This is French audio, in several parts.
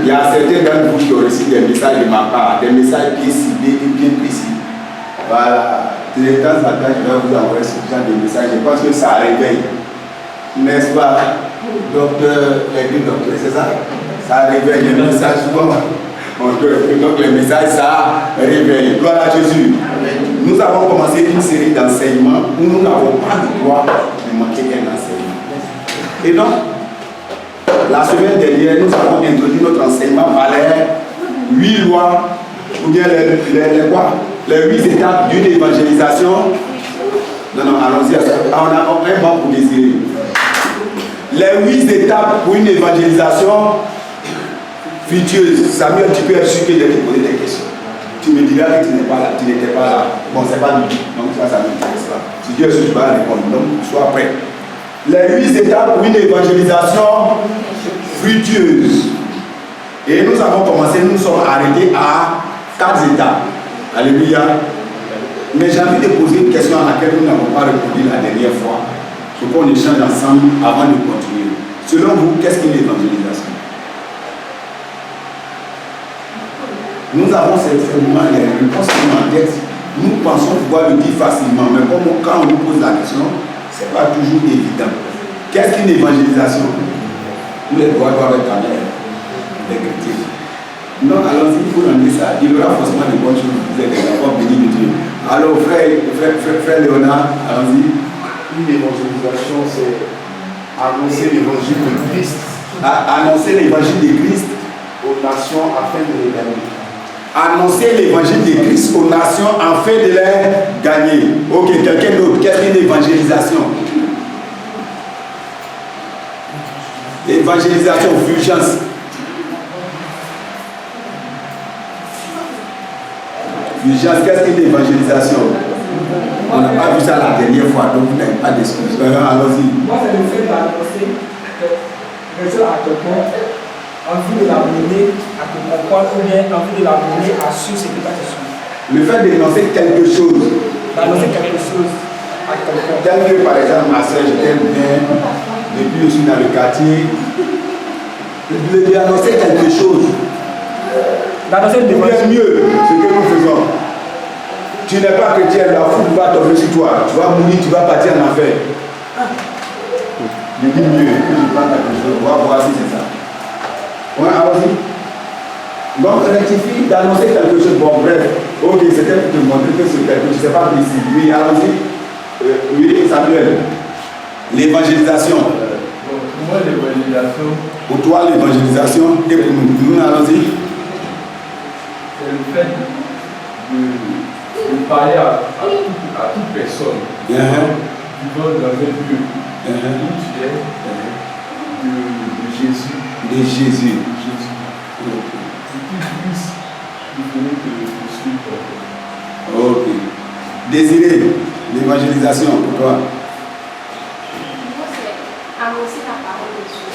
Il y a certains d'entre vous qui ont reçu des messages de ma part, des messages bien ciblés et bien précis. Voilà. De temps en temps, je vais vous envoyer ce genre de messages. Je pense que ça réveille. N'est-ce pas? Docteur, les deux docteurs, c'est ça? Ça réveille les messages souvent. Donc les messages, ça réveille. Gloire à Jésus. Nous avons commencé une série d'enseignements où nous n'avons pas le droit de manquer un enseignement. Et donc, la semaine dernière, nous avons introduit notre enseignement par les 8 lois, ou bien les 8 étapes d'une évangélisation. Non, allons-y à ça. On a un banc pour désirer. Les 8 étapes pour une évangélisation fructueuse. Samuel, tu peux être sûr que je vais te poser des questions. Tu me diras que tu n'étais pas là. Bon, c'est pas lui. Donc ça ne m'intéresse pas. Si Dieu est sûr, tu vas répondre. Donc, sois prêt. Les 8 étapes pour une évangélisation fructueuse. Et nous avons commencé, nous sommes arrêtés à 4 étapes. Alléluia. Mais j'ai envie de poser une question à laquelle nous n'avons pas répondu la dernière fois. Il faut qu'on échange ensemble avant de continuer. Selon vous, qu'est-ce qu'une évangélisation? Nous avons certainement les réponses en tête. Nous pensons pouvoir le dire facilement, mais quand on nous pose la question, ce n'est pas toujours évident. Qu'est-ce qu'une évangélisation? Tous les droits doivent être en l'air. Les chrétiens. Non, allons-y, il faut demander ça. Il y aura forcément des bonnes choses. Vous êtes des enfants bénis de Dieu. Alors, frère Léonard, allons-y. Une évangélisation, c'est annoncer l'évangile de Christ. Annoncer l'évangile de Christ aux nations afin de les gagner. Annoncer l'évangile de Christ aux nations afin de les gagner. Ok, quelqu'un d'autre. Qu'est-ce qu'une évangélisation? Évangélisation, urgence. Urgence, qu'est-ce qu'une évangélisation? On n'a pas vu ça la dernière fois, donc vous n'avez pas d'excuse. Allons-y. Moi, c'est le fait d'annoncer à quelqu'un en vue de l'amener à te comprendre ou bien en vue de l'amener à suivre ce que tu as reçu. Le fait d'énoncer quelque chose. D'annoncer quelque chose à quelqu'un. Tel que par exemple, ma soeur, je t'aime bien, depuis je suis dans le quartier. D'annoncer quelque chose. D'annoncer ou bien mieux ce que nous faisons. Tu n'es pas chrétien, la foule va tomber sur toi. Tu vas mourir, tu vas partir en enfer. Je dis mieux, que je parle quelque chose. On va voir si c'est ça. Ouais, allons-y. Donc, rectifie d'annoncer quelque chose. Bon, bref. Ok, c'était pour te montrer que c'est quelque chose. Je ne sais pas précis. Oui, allons-y. Oui, Samuel. L'évangélisation. Pour moi, l'évangélisation. Pour toi, l'évangélisation. Et pour nous, allons-y. C'est le fait de parler à toute personne vivant dans un lieu où tu es de Jésus. De Jésus. C'est qu'il puisse venir te suivre. Ok. Désiré, l'évangélisation pour toi. Moi, c'est annoncer la parole de Dieu.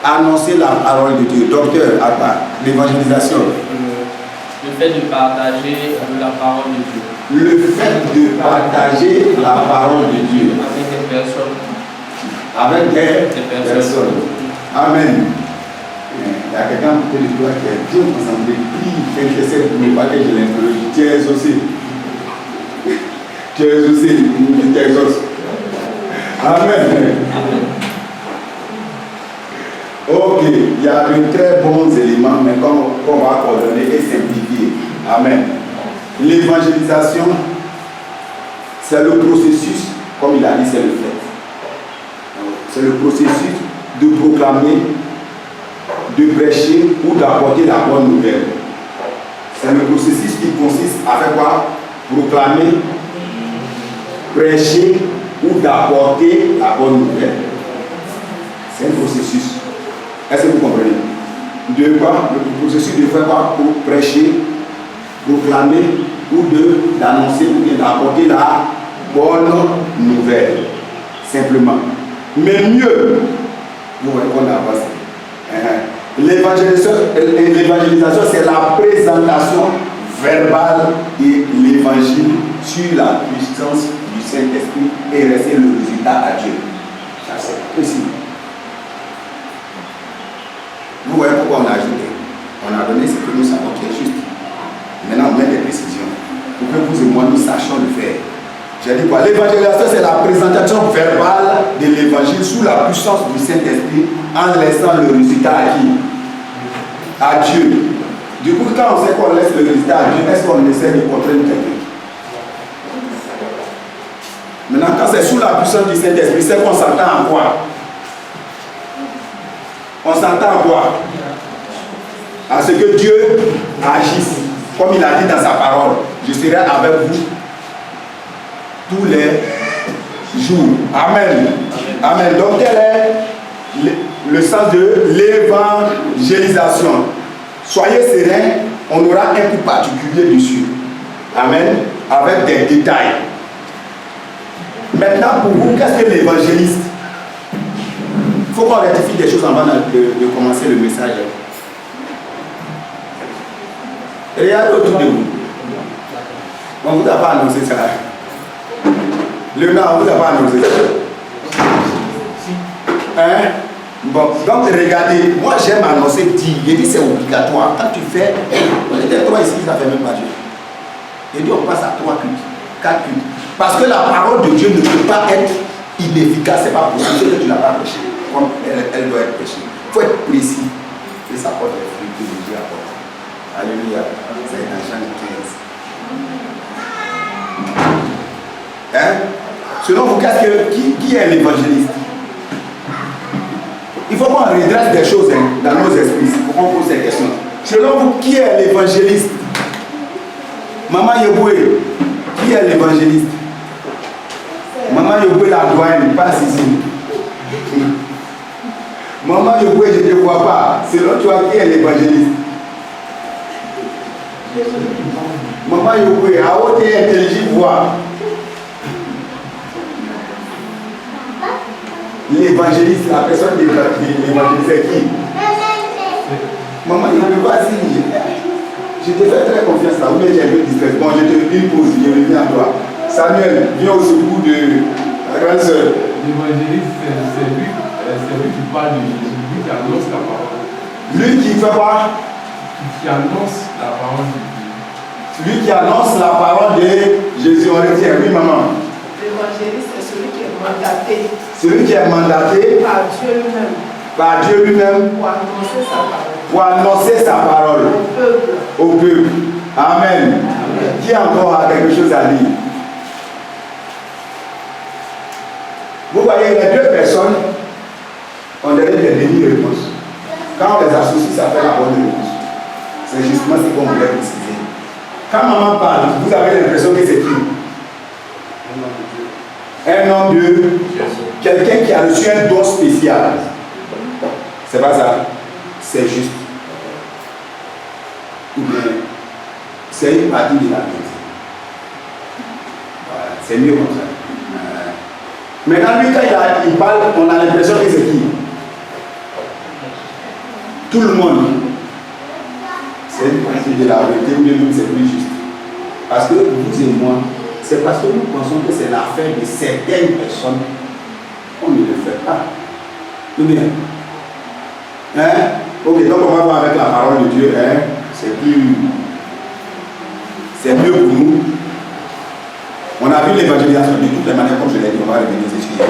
Annoncer la parole de Dieu. Docteur, à part l'évangélisation. Le fait de partager la parole de Dieu. Le fait de partager la parole de Dieu. Avec des personnes. Avec des personnes. Amen. Il y a quelqu'un qui de toi qui est bien concentré, qui intercède pour ne pas que je l'interroge. Tu es exaucé. Tu es exaucé. Tu t'exauces. Amen. Ok, il y a de très bons éléments, mais qu'on va coordonner et simplifier. Amen. L'évangélisation, c'est le processus, comme il a dit, c'est le fait. C'est le processus de proclamer, de prêcher ou d'apporter la bonne nouvelle. C'est le processus qui consiste à faire quoi? Proclamer, prêcher ou d'apporter la bonne nouvelle. C'est un processus. Est-ce que vous comprenez? De quoi? Le processus de faire quoi? Pour prêcher, proclamer ou d'annoncer ou bien d'apporter la bonne nouvelle. Simplement. Mais mieux, vous voyez qu'on avance. L'évangélisation, c'est la présentation verbale de l'évangile sur la puissance du Saint-Esprit et rester le résultat à Dieu. Ça, c'est possible. Vous voyez pourquoi on a ajouté. On a donné ce que nous savons qui est juste. Maintenant, on met des précisions pour que vous et moi, nous sachions le faire. J'ai dit quoi? L'évangélisation, c'est la présentation verbale de l'évangile sous la puissance du Saint-Esprit en laissant le résultat à qui? À Dieu. Du coup, quand on sait qu'on laisse le résultat à Dieu, est-ce qu'on essaie de contraindre quelqu'un? Maintenant, quand c'est sous la puissance du Saint-Esprit, c'est qu'on s'entend en quoi? On s'entend en quoi? À ce que Dieu agisse. Comme il a dit dans sa parole, je serai avec vous tous les jours. Amen. Amen. Donc, quel est le sens de l'évangélisation? Soyez sereins, on aura un coup particulier dessus. Amen. Avec des détails. Maintenant, pour vous, qu'est-ce que l'évangéliste? Il faut qu'on rectifie des choses avant de commencer le message. Regardez autour de vous. On ne vous a pas annoncé ça. Le nom, on ne vous a pas annoncé ça. Hein? Bon, donc regardez, moi j'aime annoncer, dire. Je dis c'est obligatoire. Quand tu fais, on était 3 ici, ça ne fait même pas Dieu. Je dis on passe à 3 cultes, 4 cultes. Parce que la parole de Dieu ne peut pas être inefficace, c'est pas possible. C'est que tu n'as pas prêché, comme elle doit être prêchée. Il faut être précis. Et ça porte les fruits que Dieu apporte. Alléluia. C'est dans Jean 15. Hein? Selon vous, qui est l'évangéliste? Il faut qu'on redresse des choses dans nos esprits. Il faut qu'on pose ces questions. Selon vous, qui est l'évangéliste? Maman Yoboué, qui est l'évangéliste? Maman Yoboué, la douane, pas ici. Maman Yoboué, je ne te vois pas. Selon toi, qui est l'évangéliste? Maman Yoboué, à haute et intelligible voix. L'évangéliste, la personne de l'évangéliste, c'est qui? Maman, il ne peut pas si. Je te fais très confiance là, mais j'ai un peu distrait. Bon, je te dis une pause, je reviens à toi. Samuel, viens au secours de la grande sœur. L'évangéliste, c'est lui qui parle de Jésus, lui qui annonce la parole. Lui qui fait quoi? Qui annonce la parole de Dieu. Lui qui annonce la parole de Jésus. On retient, oui, maman. L'évangéliste, c'est celui qui est mandaté. Celui qui est mandaté par Dieu lui-même. Par Dieu lui-même. Pour annoncer sa parole. Pour annoncer sa parole. Au peuple. Au peuple. Amen. Amen. Qui encore a quelque chose à dire? Vous voyez, les deux personnes ont donné des demi-réponses. Quand on les associe, ça fait la bonne réponse. C'est justement ce qu'on voulait préciser. Quand maman parle, vous avez l'impression que c'est qui? Un homme de Dieu. Quelqu'un qui a reçu un don spécial. C'est pas ça. C'est juste. Ou bien, c'est une partie de la vie. Voilà, c'est mieux comme ça. Maintenant, lui, quand il parle, on a l'impression que c'est qui? Tout le monde. C'est une partie de la vérité, ou bien c'est plus juste. Parce que vous et moi, c'est parce que nous pensons que c'est l'affaire de certaines personnes qu'on ne le fait pas. Ou bien? Hein? Ok, donc on va voir avec la parole de Dieu, hein? C'est mieux pour nous. On a vu l'évangélisation de toutes les manières, comme je l'ai dit, on va revenir sur ce qui est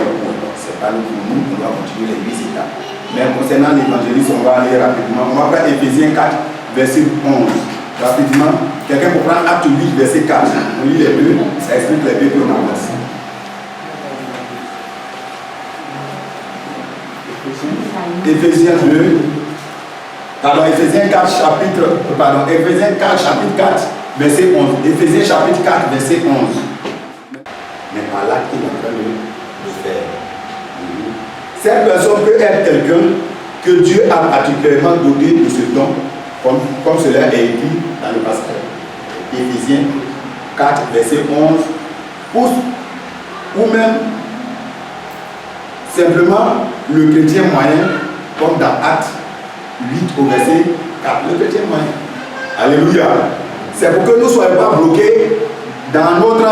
c'est pas nous pour nous, on va continuer les 8 étapes. Mais concernant l'évangélisme, on va aller rapidement. On va faire Éphésiens 4, verset 11. Rapidement, quelqu'un peut prendre Acte 8, verset 4. On lit les deux, ça explique les deux, puis on avance. Éphésiens 2, pardon, Éphésiens 4, chapitre 4, verset 11. Éphésiens chapitre 4, verset 11. Mais par là qu'il est en train de faire. Cette personne peut être quelqu'un que Dieu a particulièrement doté de ce don, comme cela est écrit dans le passage. Éphésiens 4, verset 11. Ou même simplement le chrétien moyen, comme dans Acte 8 au verset 4. Le chrétien moyen. Alléluia. C'est pour que nous ne soyons pas bloqués dans notre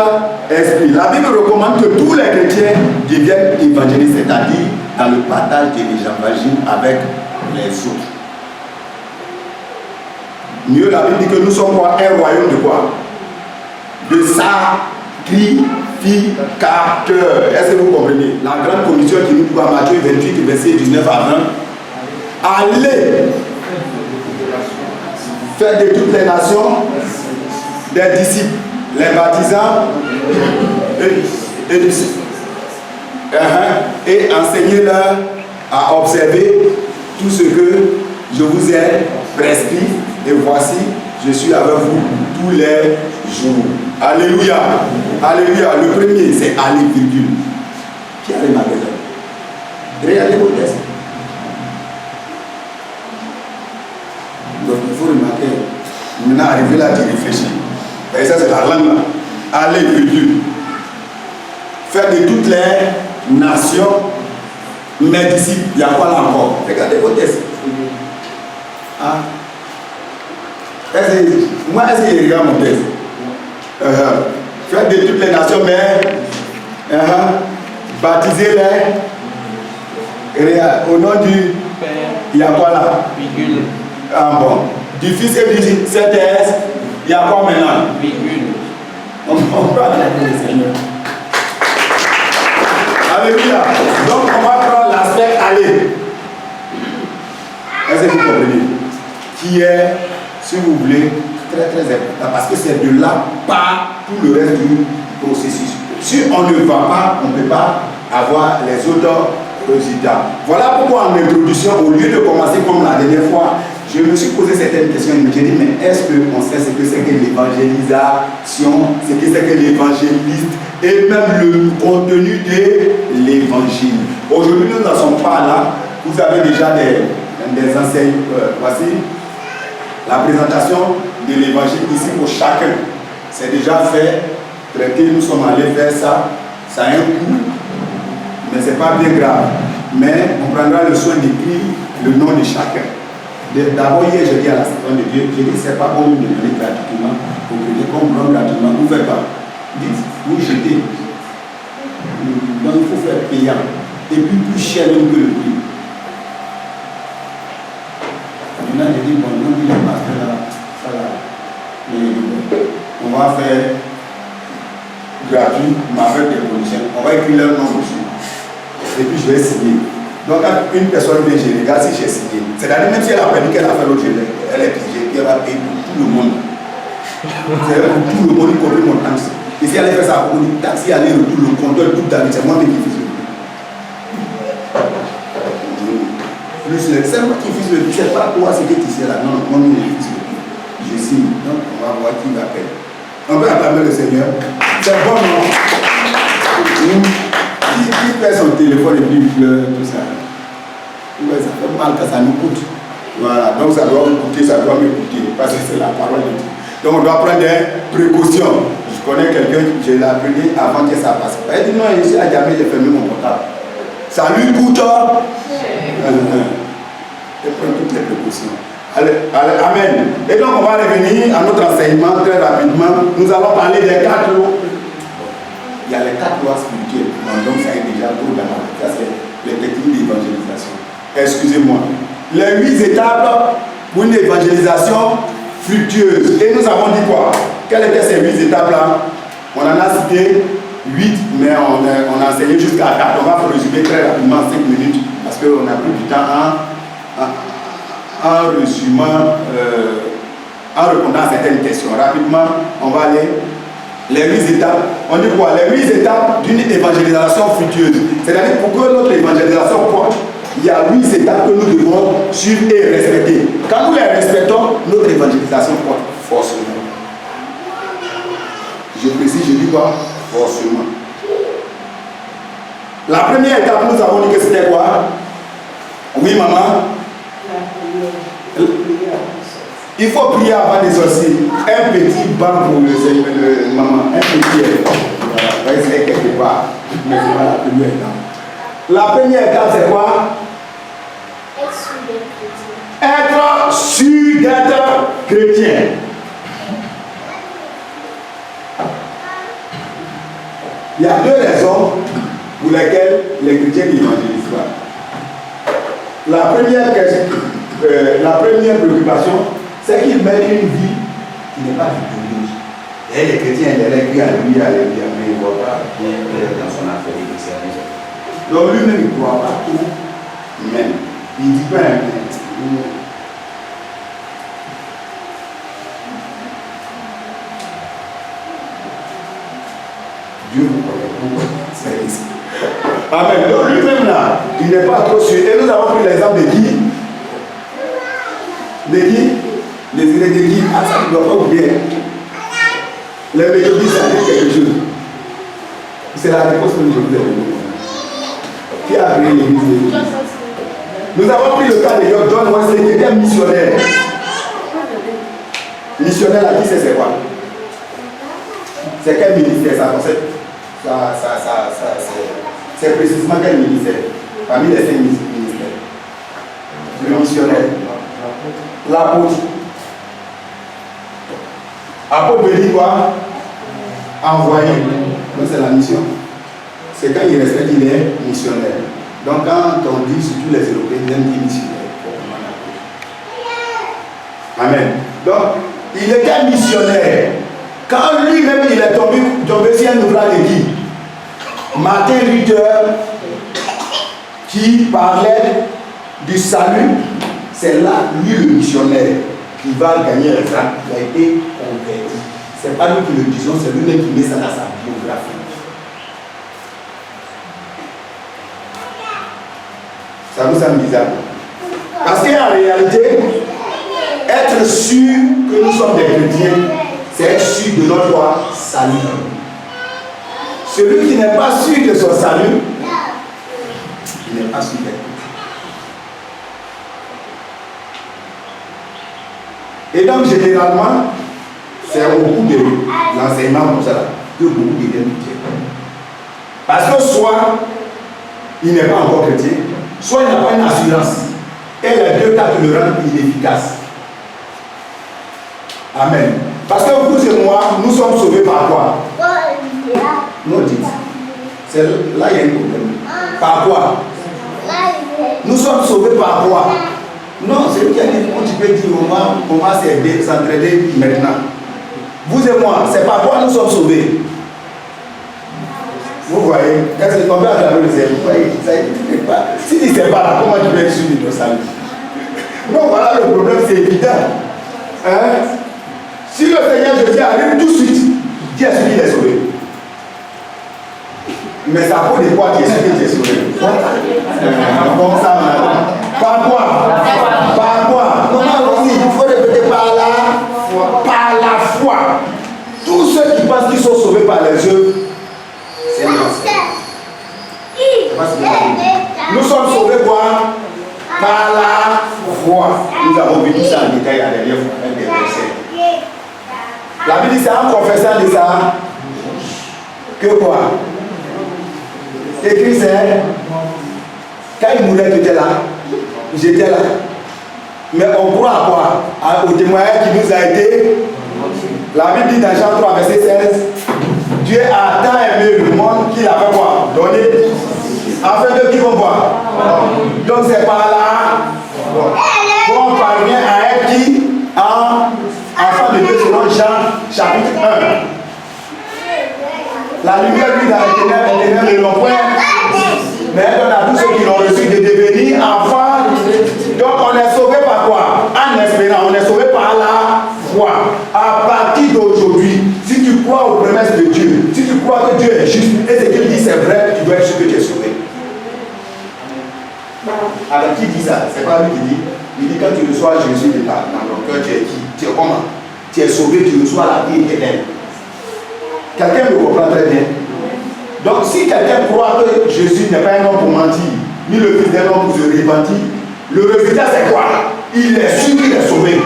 esprit. La Bible recommande que tous les chrétiens deviennent évangélistes, c'est-à-dire dans le partage de l'évangile avec les autres. Mieux, la Bible dit que nous sommes quoi? Un royaume de quoi? De sacrificateurs. Est-ce que vous comprenez? La grande commission qui nous dit à Matthieu 28, verset 19 à 20. Allez faire de toutes les nations des disciples, les baptisants et disciples. Et enseignez-leur à observer tout ce que je vous ai prescrit. Et voici, je suis avec vous tous les jours. Alléluia. Alléluia. Le premier, c'est aller, virgule. Qui a les magasins? Regardez vos tests. Donc il faut remarquer. Maintenant, arriver là, tu réfléchis. Et ça, c'est la langue là. Allez, virgule. Faire de toutes les nations mes disciples. Il y a quoi là encore? Regardez vos tests. Ah. Moi, est-ce qu'il regarde mon test? Faire de toutes les nations, mais baptisez-les au nom du Père. Il y a quoi là? Virgule. Ah bon. Du Fils et du Saint-Esprit, il y a quoi maintenant? Virgule. On peut adapter le Seigneur. Alléluia. Donc on va prendre l'aspect aller. Est-ce que vous comprenez? Qui est, si vous voulez, très très important parce que c'est de là part tout le reste du processus. Si on ne va pas, on ne peut pas avoir les autres résultats. Voilà pourquoi en introduction, au lieu de commencer comme la dernière fois, je me suis posé certaines questions et me suis dit, mais est-ce qu'on sait ce que c'est que l'évangélisation, ce que c'est que l'évangéliste et même le contenu de l'évangile? Aujourd'hui, nous n'en sommes pas là. Vous avez déjà des enseignes. Voici la présentation de l'évangile ici pour chacun. C'est déjà fait, traité, nous sommes allés faire ça. Ça a un coût, mais ce n'est pas bien grave. Mais on prendra le soin d'écrire le nom de chacun. D'abord, hier, j'ai dit à la seconde de Dieu, j'ai dit, c'est pas bon de donner gratuitement, pour que les comprennent gratuitement, vous ne faites pas. Dites, vous jetez. Donc, il faut faire payant. Et puis, plus cher même que le prix. Maintenant, j'ai dit, bon, non, il est passé là, ça là. Mais on va faire gratuit, on va faire des conditions. On va écrire leur nom dessus. Et puis, je vais signer. Donc, quand une personne vient, je regarde si j'ai signé. C'est-à-dire, même si elle a permis qu'elle a fait l'autre, elle est piégée, puis elle va payer pour tout le monde. C'est pour tout le monde, y compris mon taxe. Et si elle fait ça pour une taxe, elle est retour, le compteur, tout d'habitude, c'est moi qui fixe le prix. C'est moi qui fixe le prix, c'est pas toi, c'est que tu sais là. Non, moi, je fixe le prix. Je signe. Donc, on va voir qui va payer. On peut acclamer le Seigneur. C'est bon, non? Qui fait son téléphone et puis il pleure, tout ça. Ouais, ça fait mal quand ça nous coûte. Voilà, donc ça doit me coûter, ça doit me coûter, parce que c'est la parole de Dieu. Donc on doit prendre des précautions. Je connais quelqu'un, je l'ai appelé avant que ça passe. Elle dit non, ici à jamais j'ai fermé mon portable. Ça lui coûte. Je prends toutes les précautions. Allez, amen. Et donc on va revenir à notre enseignement très rapidement. Nous allons parler des 4 lois. Il y a les 4 lois spirituelles. Donc ça est déjà trop dans la tête. Ça c'est les techniques d'évangélisation. Excusez-moi. Les 8 étapes pour une évangélisation fructueuse. Et nous avons dit quoi? Quelles étaient ces 8 étapes-là? On en a cité 8, mais on a enseigné jusqu'à 4. On va résumer très rapidement en 5 minutes parce qu'on a pris du temps en résumant, en répondant à certaines questions. Rapidement, on va aller. Les 8 étapes, on dit quoi? Les 8 étapes d'une évangélisation fructueuse. C'est-à-dire pour que notre évangélisation porte, il y a 8 étapes que nous devons suivre et respecter. Quand nous les respectons, notre évangélisation porte forcément. Je précise, je dis quoi? Forcément. La première étape, nous avons dit que c'était quoi? Oui, maman? Il faut prier avant de sortir. Un petit banc pour le maman. Un petit voilà, va essayer quelque part. Mais c'est pas la première étape. La première étape, c'est quoi? Être sûr d'être chrétien. Il y a 2 raisons pour lesquelles les chrétiens n'évangélisent pas. La première préoccupation, c'est qu'il mène une vie qui n'est pas victorieuse. Et les chrétiens, ils crient alléluia, alléluia, mais ils ne voient pas bien dans son affaire de service. Donc lui-même, il ne croit pas tout, même. Il ne dit pas un Dieu vous connaît, c'est ici. Amen. Donc lui-même là, il n'est pas trop sûr. Et nous avons pris l'exemple de qui? De qui? Désiré de qui? Ah, ça ne doit pas oublier. Les méthodistes, ça dit quelque chose. C'est la réponse que nous vous ai donnée. Qui a créé l'église de Dieu? Nous avons pris le cas de John Wesley qui était missionnaire. Missionnaire là, qui sait c'est quoi? C'est quel ministère ça concerne? C'est précisément quel ministère? Parmi les 5 ministères. Le missionnaire. L'apôtre. Apôtre veut dire quoi? Envoyé. Donc c'est la mission. C'est quand il respecte, il est missionnaire. Donc quand on dit surtout les Européens, ils aiment dire missionnaire. Amen. Donc il était missionnaire. Quand lui-même il est tombé sur un ouvrage de qui? Martin Luther, qui parlait du salut. C'est là, lui le missionnaire, qui va gagner le grand. Il a été converti. Ce n'est pas nous qui le disons, c'est lui-même qui met ça dans sa biographie. Ça vous semble bizarre? Parce qu'en réalité, être sûr que nous sommes des chrétiens, c'est être sûr de notre salut. Celui qui n'est pas sûr de son salut, il n'est pas sûr d'être. Et donc, généralement, c'est au bout de l'enseignement comme ça que beaucoup de gens tiennent. Parce que soit il n'est pas encore chrétien, soit il n'a pas une assurance. Et les deux cas le rendent inefficace. Amen. Parce que vous et moi, nous sommes sauvés par quoi? Non, dites. C'est là il y a un problème. Par quoi? Nous sommes sauvés par quoi? Non, c'est lui qui a dit, tu peux dire, on va s'entraider maintenant. Vous et moi, c'est par quoi nous sommes sauvés? Vous voyez, est-ce qu'on peut attraper le cerveau? Vous voyez, ça n'est pas. Si tu ne sais pas là, comment tu peux être sûr de ton salut? Non, voilà le problème, c'est évident. Hein? Si le Seigneur Jésus arrive tout de suite, qui est celui qui est sauvé? Mais ça vaut de quoi qui est celui qui est sauvé? Comme ça, par quoi? Par quoi? Comment aussi? Il faut répéter par la foi. Tous ceux qui pensent qu'ils sont sauvés par les œuvres, c'est un mensonge. Nous sommes sauvés quoi? Par la foi. Nous avons vu tout ça en détail la dernière fois avec des versets. La Bible dit c'est en confessant de ça que quoi? Écrit c'est quand il mourait, tu étais là. J'étais là. Mais on croit à quoi? Au témoignage qui nous a été. La Bible dit dans Jean 3, verset 16, Dieu a tant aimé le monde qu'il a fait quoi? Donné. Afin de qui vont voir? Donc c'est par là qu'on parvient à être qui? Enfant de Dieu selon Jean chapitre 1. La lumière lui dans les ténèbres ne l'ont point. Mais elle donne à tous ceux qui l'ont reçu de devenir enfants. Donc on est sauvé par quoi? En espérant, on est sauvé par la foi. À partir d'aujourd'hui, si tu crois aux promesses de Dieu, si tu crois que Dieu est juste et ce qu'il dit c'est vrai, tu dois être sûr que tu es sauvé. Alors qui dit ça? C'est pas lui qui dit. Il dit quand tu reçois Jésus dans ton cœur, tu es qui? Tu es comment? Tu es sauvé, tu reçois la vie éternelle. Quelqu'un me comprend très bien. Donc si quelqu'un croit que Jésus n'est pas un homme pour mentir, ni le fils d'un homme pour se repentir, le résultat c'est quoi? Il est sûr qu'il est sauvé.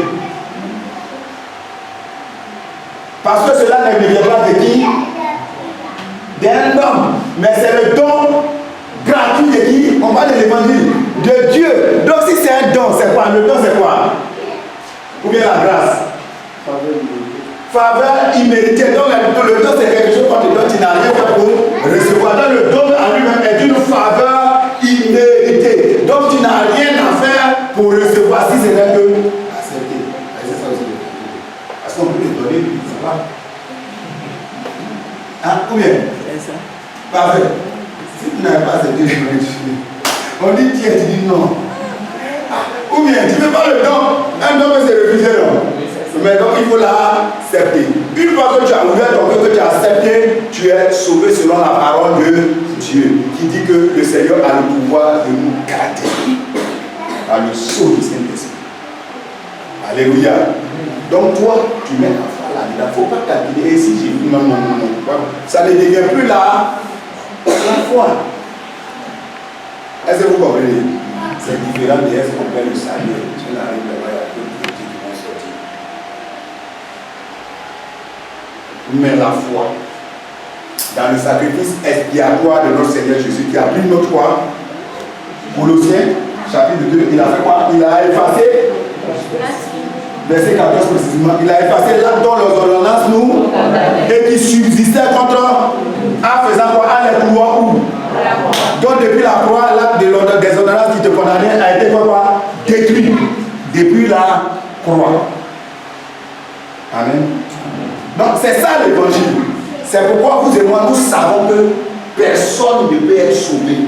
Parce que cela ne vient pas de qui? D'un homme. Mais c'est le don gratuit de qui? On parle de l'évangile. De Dieu. Donc si c'est un don, c'est quoi? Le don c'est quoi? Ou bien la grâce? Faveur imméritée. Donc le don c'est quelque chose qu'on te donne, tu n'as rien fait pour recevoir. Donc le don en lui-même est une faveur imméritée. Donc tu n'as rien à faire pour recevoir si c'est que accepter. donner, ça va. Hein, ou bien? C'est ça. Parfait. Si tu n'avais pas accepté les réfugiés, on dit tiens, tu dis non. Ou bien tu ne veux pas le don, un don peut se refuser, non? Mais donc il faut l'accepter. Une fois que tu as ouvert ton cœur, que tu as accepté, tu es sauvé selon la parole de Dieu, qui dit que le Seigneur a le pouvoir de nous garder par le sceau du Saint-Esprit. Alléluia. Donc toi, tu mets la foi là, il ne faut pas calculer. Et si j'ai dit non, ça ne devient plus la foi. Est-ce que vous comprenez? C'est différent de est-ce qu'on fait le salut. Tu n'arrives pas à tout le qui vont sortir. Mais la foi dans le sacrifice expiatoire de notre Seigneur Jésus qui a pris notre foi. Colossiens chapitre 2, il a fait quoi? Il a effacé verset 14 précisément, il a effacé l'acte dont les ordonnances nous et qui subsistait contre en faisant quoi? En les clouant où? Donc depuis la croix, l'acte des ordonnances qui te condamnait a été quoi? Détruit depuis la croix. Amen. Donc c'est ça l'évangile. C'est pourquoi vous et moi nous savons que personne ne peut être sauvé,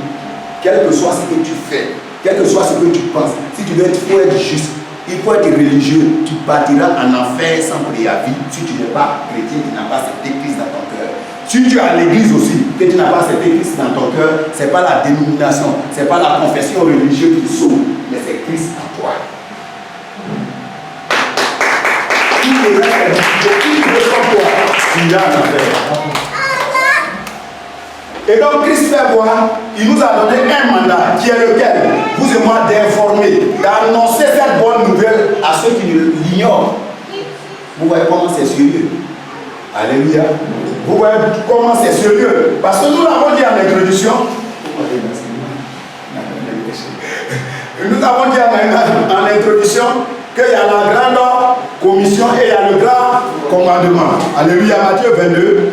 quel que soit ce que tu fais, quel que soit ce que tu penses. Si tu veux être, il faut être juste. Il faut être religieux, tu partiras en enfer sans préavis si tu n'es pas chrétien, tu n'as pas accepté Christ dans ton cœur. Si tu es à l'église aussi, que tu n'as pas accepté Christ dans ton cœur, ce n'est pas la dénomination, ce n'est pas la confession religieuse qui sauve, mais c'est Christ en toi. Tout le reste, qui veut sans toi, tu iras en enfer. Et donc Christ fait quoi? Il nous a donné un mandat qui est lequel? Vous et moi d'informer, d'annoncer cette bonne nouvelle à ceux qui l'ignorent. Vous voyez comment c'est sérieux? Alléluia. Vous voyez comment c'est sérieux? Parce que nous l'avons dit en introduction. Nous avons dit en introduction qu'il y a la grande commission et il y a le grand commandement. Alléluia. Matthieu 22,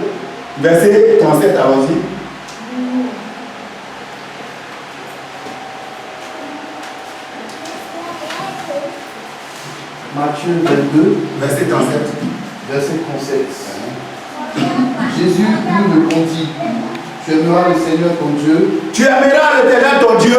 verset 37, allons-y. Matthieu 22, verset 37. verset 37. Jésus lui répondit, tu aimeras le Seigneur ton Dieu. Tu aimeras l'Éternel ton Dieu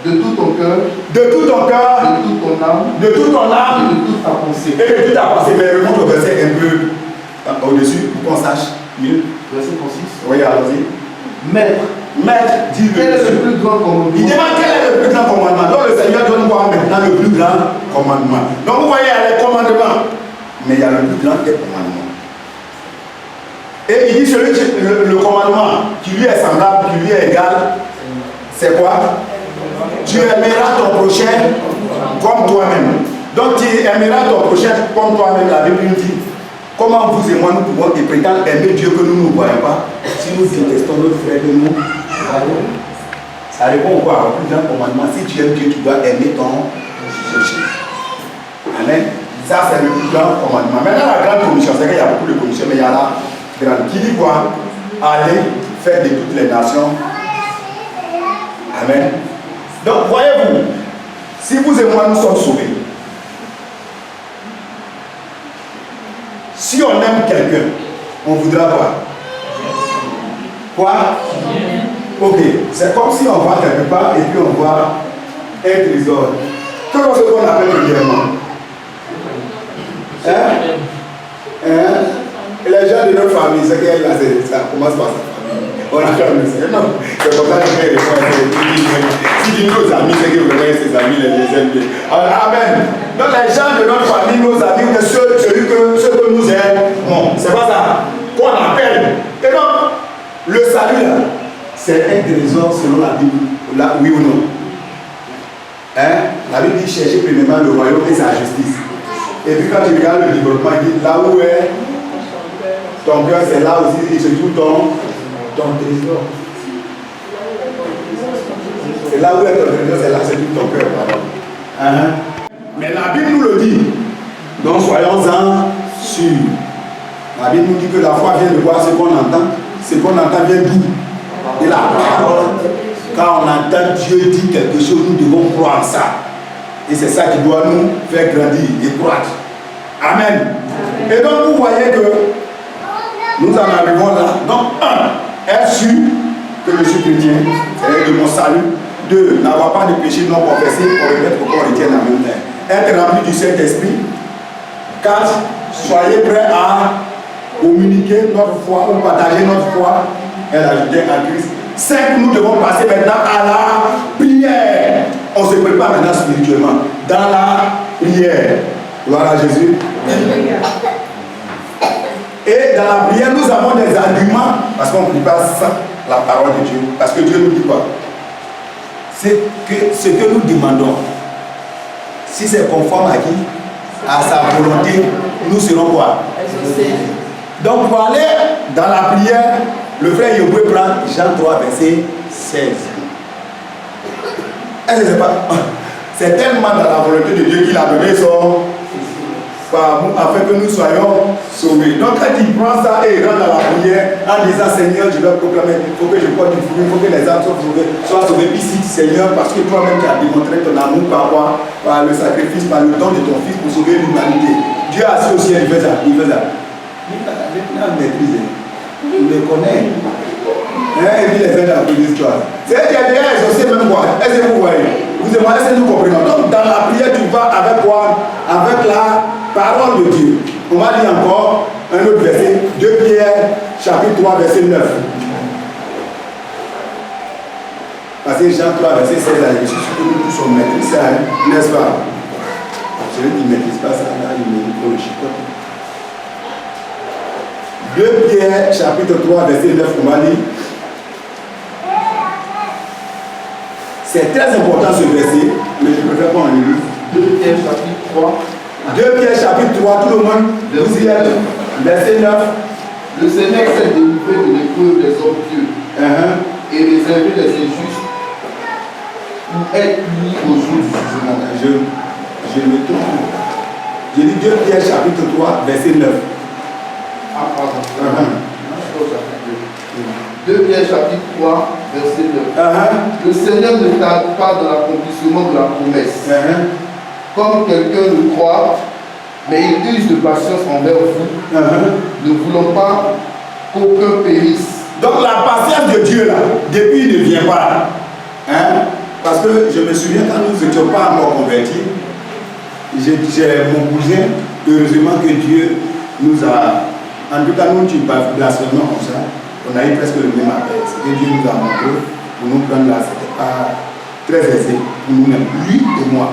de tout ton cœur, de tout ton cœur, de toute ton âme, de toute ton âme et de toute ta pensée. et de toute ta pensée. Mais remonte le verset un peu au-dessus pour qu'on sache mieux. Verset 36. Oui, allons-y. Maître, Dis quel est le plus grand commandement? Il demande quel est le plus grand commandement. Donc le Seigneur donne quoi maintenant le plus grand commandement. Donc vous voyez, il y a les commandements, mais il y a le plus grand des commandements. Et il dit celui qui le commandement qui lui est semblable, qui lui est égal, c'est quoi? Tu aimeras ton prochain comme toi-même. Donc tu aimeras ton prochain comme toi-même. La Bible nous dit comment vous et moi nous pouvons prétendre aimer Dieu que nous ne voyons pas si nous détestons notre frère que nous. Ça répond quoi au plus grand commandement? Si tu aimes Dieu, tu dois aimer ton prochain. Amen. Ça c'est le plus grand commandement. Maintenant la grande commission, c'est qu'il y a beaucoup de commissions, mais il y a la grande. Qui dit quoi? Allez faire de toutes les nations. Amen. Donc voyez-vous, si vous et moi nous sommes sauvés, si on aime quelqu'un, on voudra quoi? Quoi? Ok, c'est comme si on va quelque part et puis on voit un trésor. Qu'est-ce qu'on appelle premièrement? Les gens de notre famille, c'est qu'elle a ça commence par sa famille. On a quand même ça. Non, c'est comme ça que je réponds. Si tu dis nos amis, c'est que vraiment ses amis les aiment bien. Amen. Donc les gens de notre famille, nos amis, ceux que nous aimons, c'est pas ça qu'on appelle. Et donc, le salut là, c'est un trésor selon la Bible. Là, oui ou non? La Bible dit chercher premièrement le royaume et sa justice. Et puis quand tu regardes le développement, il dit là où est ton cœur, c'est là aussi, et surtout ton trésor. C'est là où est ton trésor, c'est là c'est tout ton cœur. Mais la Bible nous le dit. Donc soyons-en sûrs. La Bible nous dit que la foi vient de voir ce qu'on entend. Ce qu'on entend vient d'où? De la parole. Quand on entend Dieu dire quelque chose, nous devons croire en ça. Et c'est ça qui doit nous faire grandir et croître. Amen. Et donc vous voyez que nous en arrivons là. Donc, être sûr que je suis chrétien, c'est de mon salut. 2, n'avoir pas de péché non confessé pour remettre qu'on retienne la même terre. Être rempli du Saint-Esprit. 4, soyez prêts à communiquer notre foi ou partager notre foi et l'ajouter à Christ. 5, nous devons passer maintenant à la prière. On se prépare maintenant spirituellement dans la prière. Gloire à Jésus. Et dans la prière, nous avons des arguments parce qu'on ne prie pas sans la parole de Dieu. Parce que Dieu nous dit quoi? C'est que ce que nous demandons, si c'est conforme à qui? À sa volonté, nous serons quoi? Donc pour aller dans la prière, le frère Yoboué prend Jean 3, verset 16. Est-ce que c'est pas? C'est tellement dans la volonté de Dieu qu'il a donné son amour afin que nous soyons sauvés. Donc quand il prend ça et il rentre dans la prière en disant Seigneur, je vais proclamer, il faut que je porte du fruit, il faut que les âmes soient sauvées. Puis si Seigneur, parce que toi-même tu as démontré ton amour par quoi? Par le sacrifice, par le don de ton fils pour sauver l'humanité. Dieu a assis au ciel, il fait ça, il fait ça. Il a maîtrisé. Il le connaît. Et puis les aides à la histoire. C'est qu'il y a déjà exaucé même quoi. Est-ce que vous voyez? Vous demandez si nous comprenons. Donc dans la prière, tu vas avec quoi? Avec la parole de Dieu. On va lire encore un autre verset. 2 Pierre, chapitre 3, verset 9. Parce que Jean 3, verset 16, je suis sûr que nous tous sommes maîtrisés, n'est-ce pas? Celui qui ne maîtrise pas ça, là, il me le chicote. 2 Pierre, chapitre 3, verset 9, on va lire. C'est très important ce verset, mais je préfère pas en lire. 2 Pierre chapitre 3. 2 Pierre chapitre 3, tout le monde, vous y êtes. Verset 9. Le Seigneur s'est délivré de l'épreuve des hommes pieux et réservé les injustes pour être unis au jour du jugement. Je me trompe. Je lis 2 Pierre chapitre 3, verset 9. Ah, pardon. 2 Pierre chapitre 3, verset 9. Le Seigneur ne tarde pas dans l'accomplissement de la promesse, comme quelqu'un le croit, mais il use de patience envers vous, ne voulant pas qu'aucun périsse. Donc la patience de Dieu là, depuis il ne vient pas. Parce que je me souviens quand nous n'étions pas encore convertis, j'ai mon cousin, heureusement que Dieu nous a, en tout cas nous tu blasphèmes comme ça, on a eu presque le même appel. Ce que Dieu nous a montré pour nous prendre là, c'était pas très aisé pour nous-mêmes, lui et moi.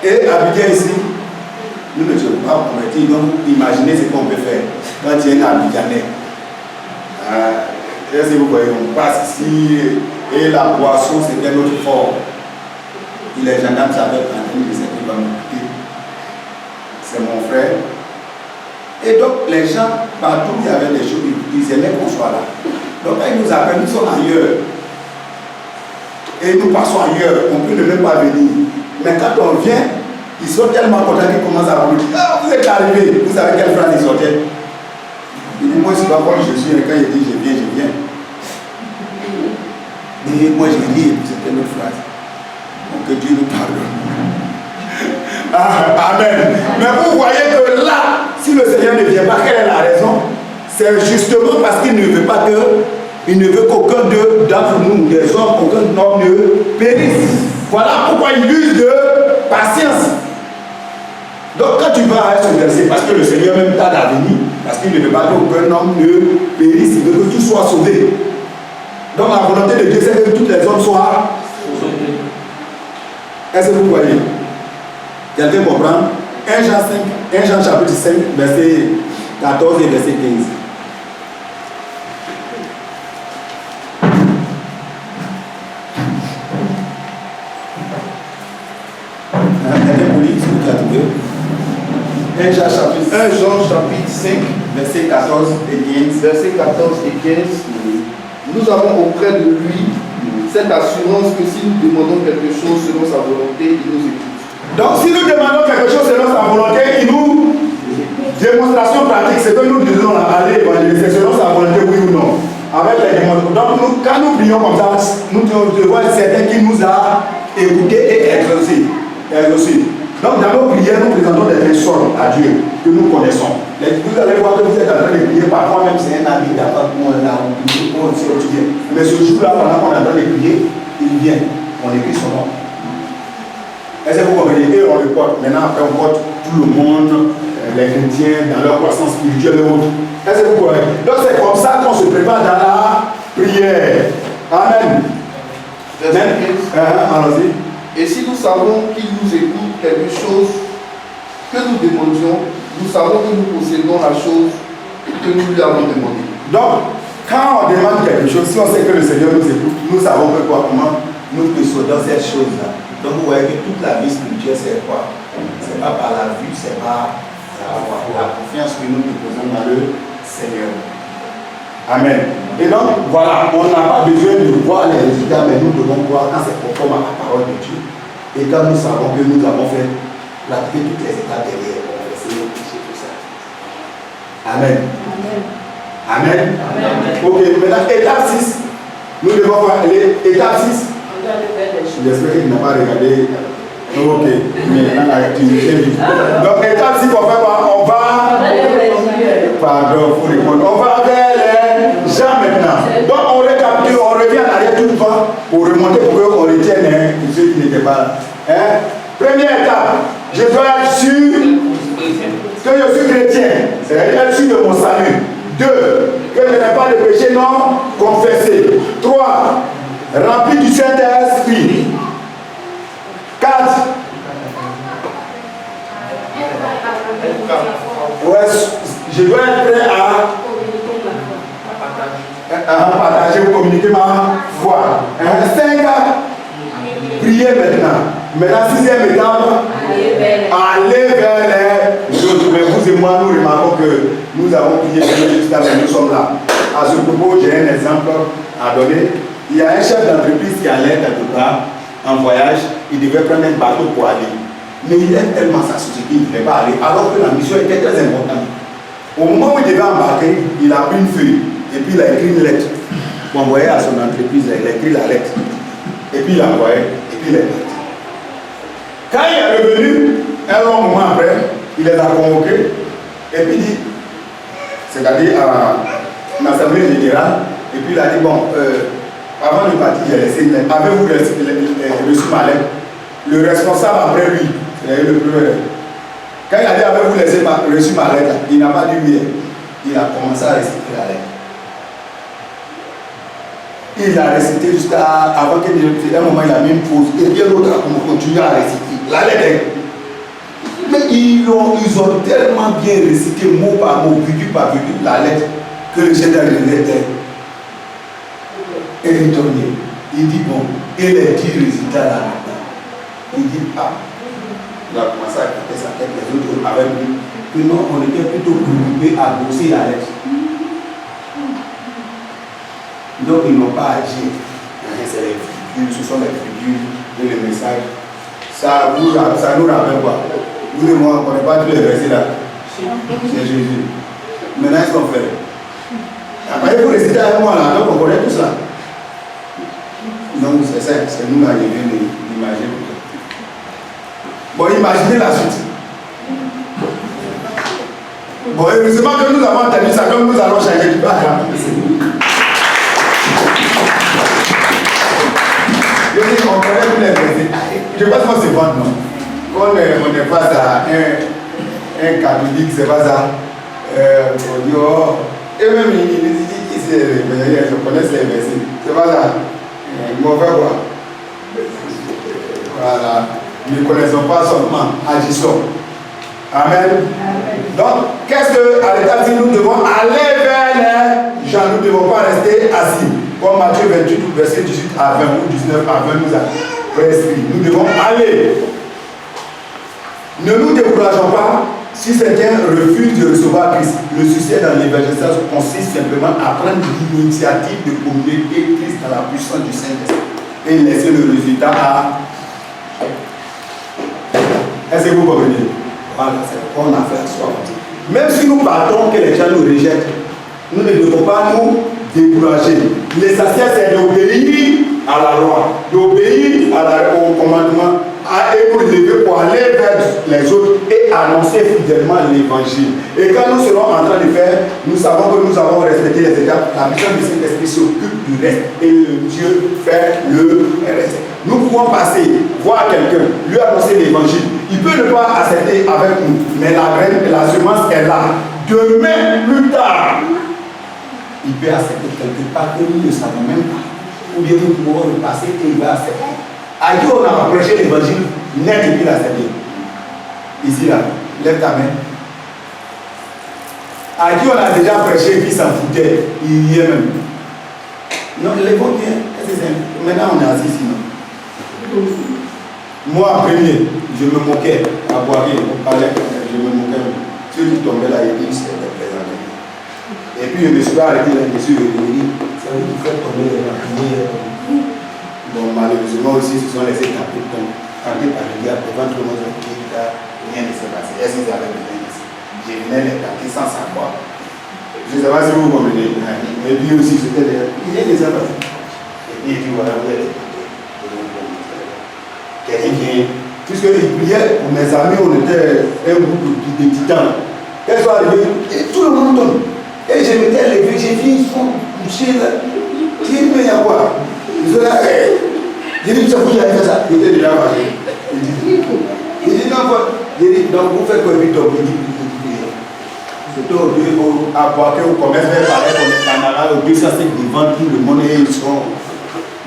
Et Abidjan ici, nous ne sommes pas convertis, donc imaginez ce qu'on peut faire quand il y a un Abidjanais. Est-ce que vous voyez, on passe ici et la boisson c'était notre fort. Et les gendarmes savaient quand il disait qu'il va m'écouter. C'est mon frère. Et donc les gens, partout il y avait des choses, ils aimaient qu'on soit là. Donc quand ils nous appellent, nous sommes ailleurs. Et nous passons ailleurs, on ne peut même pas venir. Mais quand on vient, ils sont tellement contents qu'ils commencent à vous dire ah, vous êtes arrivés, vous savez quelle phrase ils sortaient? Il dit moi je ne sais pas quand je suis, et quand il dit je viens. Et moi je dis, c'était une autre phrase. Donc que Dieu nous pardonne. Amen. Mais vous voyez que là, si le Seigneur ne vient pas, quelle est la raison? C'est justement parce qu'il ne veut pas il ne veut qu'aucun d'entre nous, des hommes, aucun homme ne périsse. Voilà pourquoi il use de patience. Donc quand tu vas à ce verset, parce que le Seigneur même tarde à venir, parce qu'il ne veut pas qu'aucun homme ne périsse, il veut que tu sois sauvé. Donc la volonté de Dieu, c'est que tous les hommes soient sauvés. Est-ce que vous voyez? Quelqu'un comprend? 1 Jean chapitre 5, verset 14 et verset 15. Tu as trouvé? 1 Jean chapitre 5, verset 14 et 15. Verset 14 et 15. Nous avons auprès de lui cette assurance que si nous demandons quelque chose selon sa volonté, il nous écoute. Donc si nous demandons quelque chose selon sa volonté, il nous... Démonstration pratique, c'est que nous disons aller évangéliser selon sa volonté, oui ou non. Avec les démonstrations. Donc quand nous prions comme ça, nous devons être certains qu'il nous a écoutés et exaucés. Donc dans nos prières, nous présentons des personnes à Dieu que nous connaissons. Vous allez voir que vous êtes en train de prier, parfois même c'est un ami d'avant qu'on a oublié, on sait où tu viens. Mais ce jour-là, pendant qu'on est en train de prier, il vient, on écrit son nom. Est-ce que vous comprenez? Et on le porte. Maintenant, après, on porte tout le monde, les chrétiens, dans leur croissance spirituelle et autres. Est-ce que vous comprenez? Donc c'est comme ça qu'on se prépare dans la prière. Amen. Allons-y. Et si nous savons qu'il nous écoute quelque chose que nous demandions, nous savons que nous possédons la chose que nous lui avons demandé. Donc, quand on demande quelque chose, si on sait que le Seigneur nous écoute, nous savons que quoi, comment nous possédons cette chose-là. Donc vous voyez que toute la vie spirituelle, c'est quoi? C'est pas par la vue, c'est par la confiance que nous posons dans le Seigneur. Amen. Et donc, voilà, on n'a pas besoin de voir les résultats, mais nous devons voir quand c'est conforme à la parole de Dieu. Et quand nous savons que nous avons fait pratiquer toutes les étapes derrière, on va essayer de toucher tout ça. Amen. Amen. Amen. Ok, maintenant, étape 6. Nous devons voir l'étape 6. J'espère qu'il n'a pas regardé. Ok, mais maintenant, tu me dis. Donc, étape 6, on fait quoi? On va. Pardon, il faut répondre. On va vers les gens maintenant. Donc, on récapitule, on revient en arrière tout le temps pour remonter pour qu'on retienne ceux qui n'étaient pas là. Première étape, je dois être sûr que je suis chrétien, c'est-à-dire être sûr de mon salut. 2, que je n'ai pas de péché non confessé. 3, rempli du Saint-Esprit. 4, ouais, je dois être prêt à partager ou communiquer ma foi. 5, prier maintenant. Maintenant, 6e étape, aller vers les autres. Mais vous et moi, nous remarquons que nous avons prié jusqu'à ce que nous sommes là. À ce propos, j'ai un exemple à donner. Il y a un chef d'entreprise qui allait quelque part en voyage. Il devait prendre un bateau pour aller. Mais il aime tellement sa société qu'il ne voulait pas aller, alors que la mission était très importante. Au moment où il devait embarquer, il a pris une feuille et puis il a écrit une lettre pour envoyer à son entreprise. Il a écrit la lettre et puis il a envoyé et puis il est parti. Quand il est revenu, un long moment après, il les a convoqués et puis il dit, c'est-à-dire à l'Assemblée générale, et puis il a dit, bon, avant de partir, j'ai laissé une lettre. Avez-vous reçu ma lettre? Le responsable après lui, c'est-à-dire le premier. Quand il a dit, avez-vous reçu ma lettre, il n'a pas dit oui. Il a commencé à réciter la lettre. Il a récité jusqu'à avant qu'il ait un moment, il a mis une pause. Et bien l'autre a continué à réciter la lettre. Mais ils ont tellement bien récité mot par mot, virgule par virgule, la lettre, que le chef de lettre est étonné. Il dit, bon, et les 10 résultats là maintenant. Il dit, ah, il a commencé à écouter sa tête, les autres avaient dit que non, on était plutôt préoccupés à bosser la lettre. Donc ils n'ont pas agi. C'est les figures, ce sont les figures et les messages. Ça nous rappelle quoi? Vous et moi, on ne connaît pas tous les versets là. C'est Jésus. Maintenant, ils sont faits. Après, vous récitez avec moi là, donc on connaît tout ça. Donc c'est ça, c'est nous arrivons à l'imaginer. Bon, imaginez la suite. Bon, heureusement que nous avons entendu ça, comme nous allons changer du bac. On connaît tous les versets. Je ne sais pas si on se vante, non. Quand on est face à un catholique, c'est pas ça. On dit, oh, et même ils connaissent les versets. C'est pas ça. Mauvais quoi. Voilà. Nous ne connaissons pas seulement, agissons. Amen. Donc, qu'est-ce que, à l'état dit, nous devons aller vers les gens, nous ne devons pas rester assis. Comme Matthieu 28, verset 18 à 20 ou 19 à 20 nous a prescrit. Nous devons aller. Ne nous décourageons pas si certains refusent de recevoir Christ. Le succès dans l'évangélisation consiste simplement à prendre l'initiative de communiquer Christ dans la puissance du Saint-Esprit et laisser le résultat à. Est-ce que vous comprenez? Voilà, c'est ce qu'on a fait à soi. Même si nous partons que les gens nous rejettent, nous ne devons pas nous décourager. L'essentiel, c'est d'obéir à la loi, d'obéir au commandement à nous lever pour aller vers les autres et annoncer fidèlement l'évangile. Et quand nous serons en train de faire, nous savons que nous avons respecté les étapes. La mission du Saint-Esprit s'occupe du reste et Dieu fait le reste. Nous pouvons passer, voir quelqu'un, lui annoncer l'évangile. Il peut ne pas accepter avec nous, mais la graine et la semence est là. Demain, plus tard, il peut accepter quelque part que nous ne savons même pas. Ou bien nous pouvons le passer et il va accepter. À qui on a prêché l'évangile net et puis l'accepter? Ici, là, lève ta main. À qui on a déjà prêché et puis s'en foutait, il y est même. Non, lève-vous bien. Maintenant, on est assis ici, non? Moi, en premier, je me moquais à Boisé, on parlait, je me moquais. Ceux qui tombaient là, ils disent c'était présent. Et puis je me suis arrêté là, je suis venu, c'est lui qui fait tomber les rampiniers. Bon, malheureusement aussi, ce sont laissés taper quand par le diable devant tout le monde, rien ne s'est passé. Est-ce qu'ils avaient besoin de ça? Je venais les taper sans savoir. Je ne sais pas si vous comprenez. Et puis aussi, c'était des. Rien ne s'est passé. Et puis voilà, vous êtes. Quelqu'un vient. Puisqu'il priait pour mes amis, on était un groupe de titans. Qu'elles soient arrivées, et tout le monde tombe. Et je m'étais levé, j'ai vu, ils sont couchés là. J'ai dit, mais il y a quoi? Ils sont là, j'ai dit, ça vous y avez fait ça? Il était déjà marché. Il dit, non, j'ai dit, donc vous faites quoi? Il dit, c'est au à Boaké, au commerce, mais pareil, on est camarades, au 205 devant tout le monde, et ils sont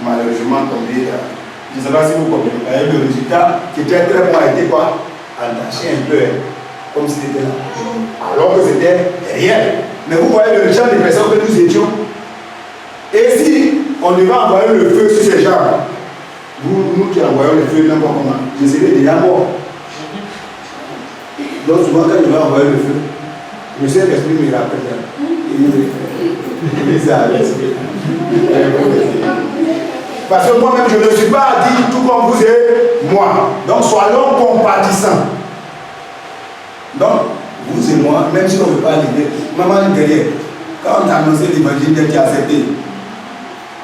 malheureusement tombés là. Je ne sais pas si vous comprenez. Le résultat qui était très bon a été quoi? Entaché un peu, comme si c'était là. Alors que c'était derrière. Mais vous voyez le genre de personnes que nous étions. Et si on devait envoyer le feu sur ces gens, nous qui envoyons le feu n'importe comment, je serais déjà mort. Donc souvent quand je vais envoyer le feu, le Saint-Esprit me rappelle. Il me dit ça. Parce que moi-même, je ne suis pas dit tout comme vous et moi. Donc, soyons compatissants. Donc, vous et moi, même si on ne veut pas l'aider, maman derrière, quand on t'a annoncé l'évangile, tu as accepté.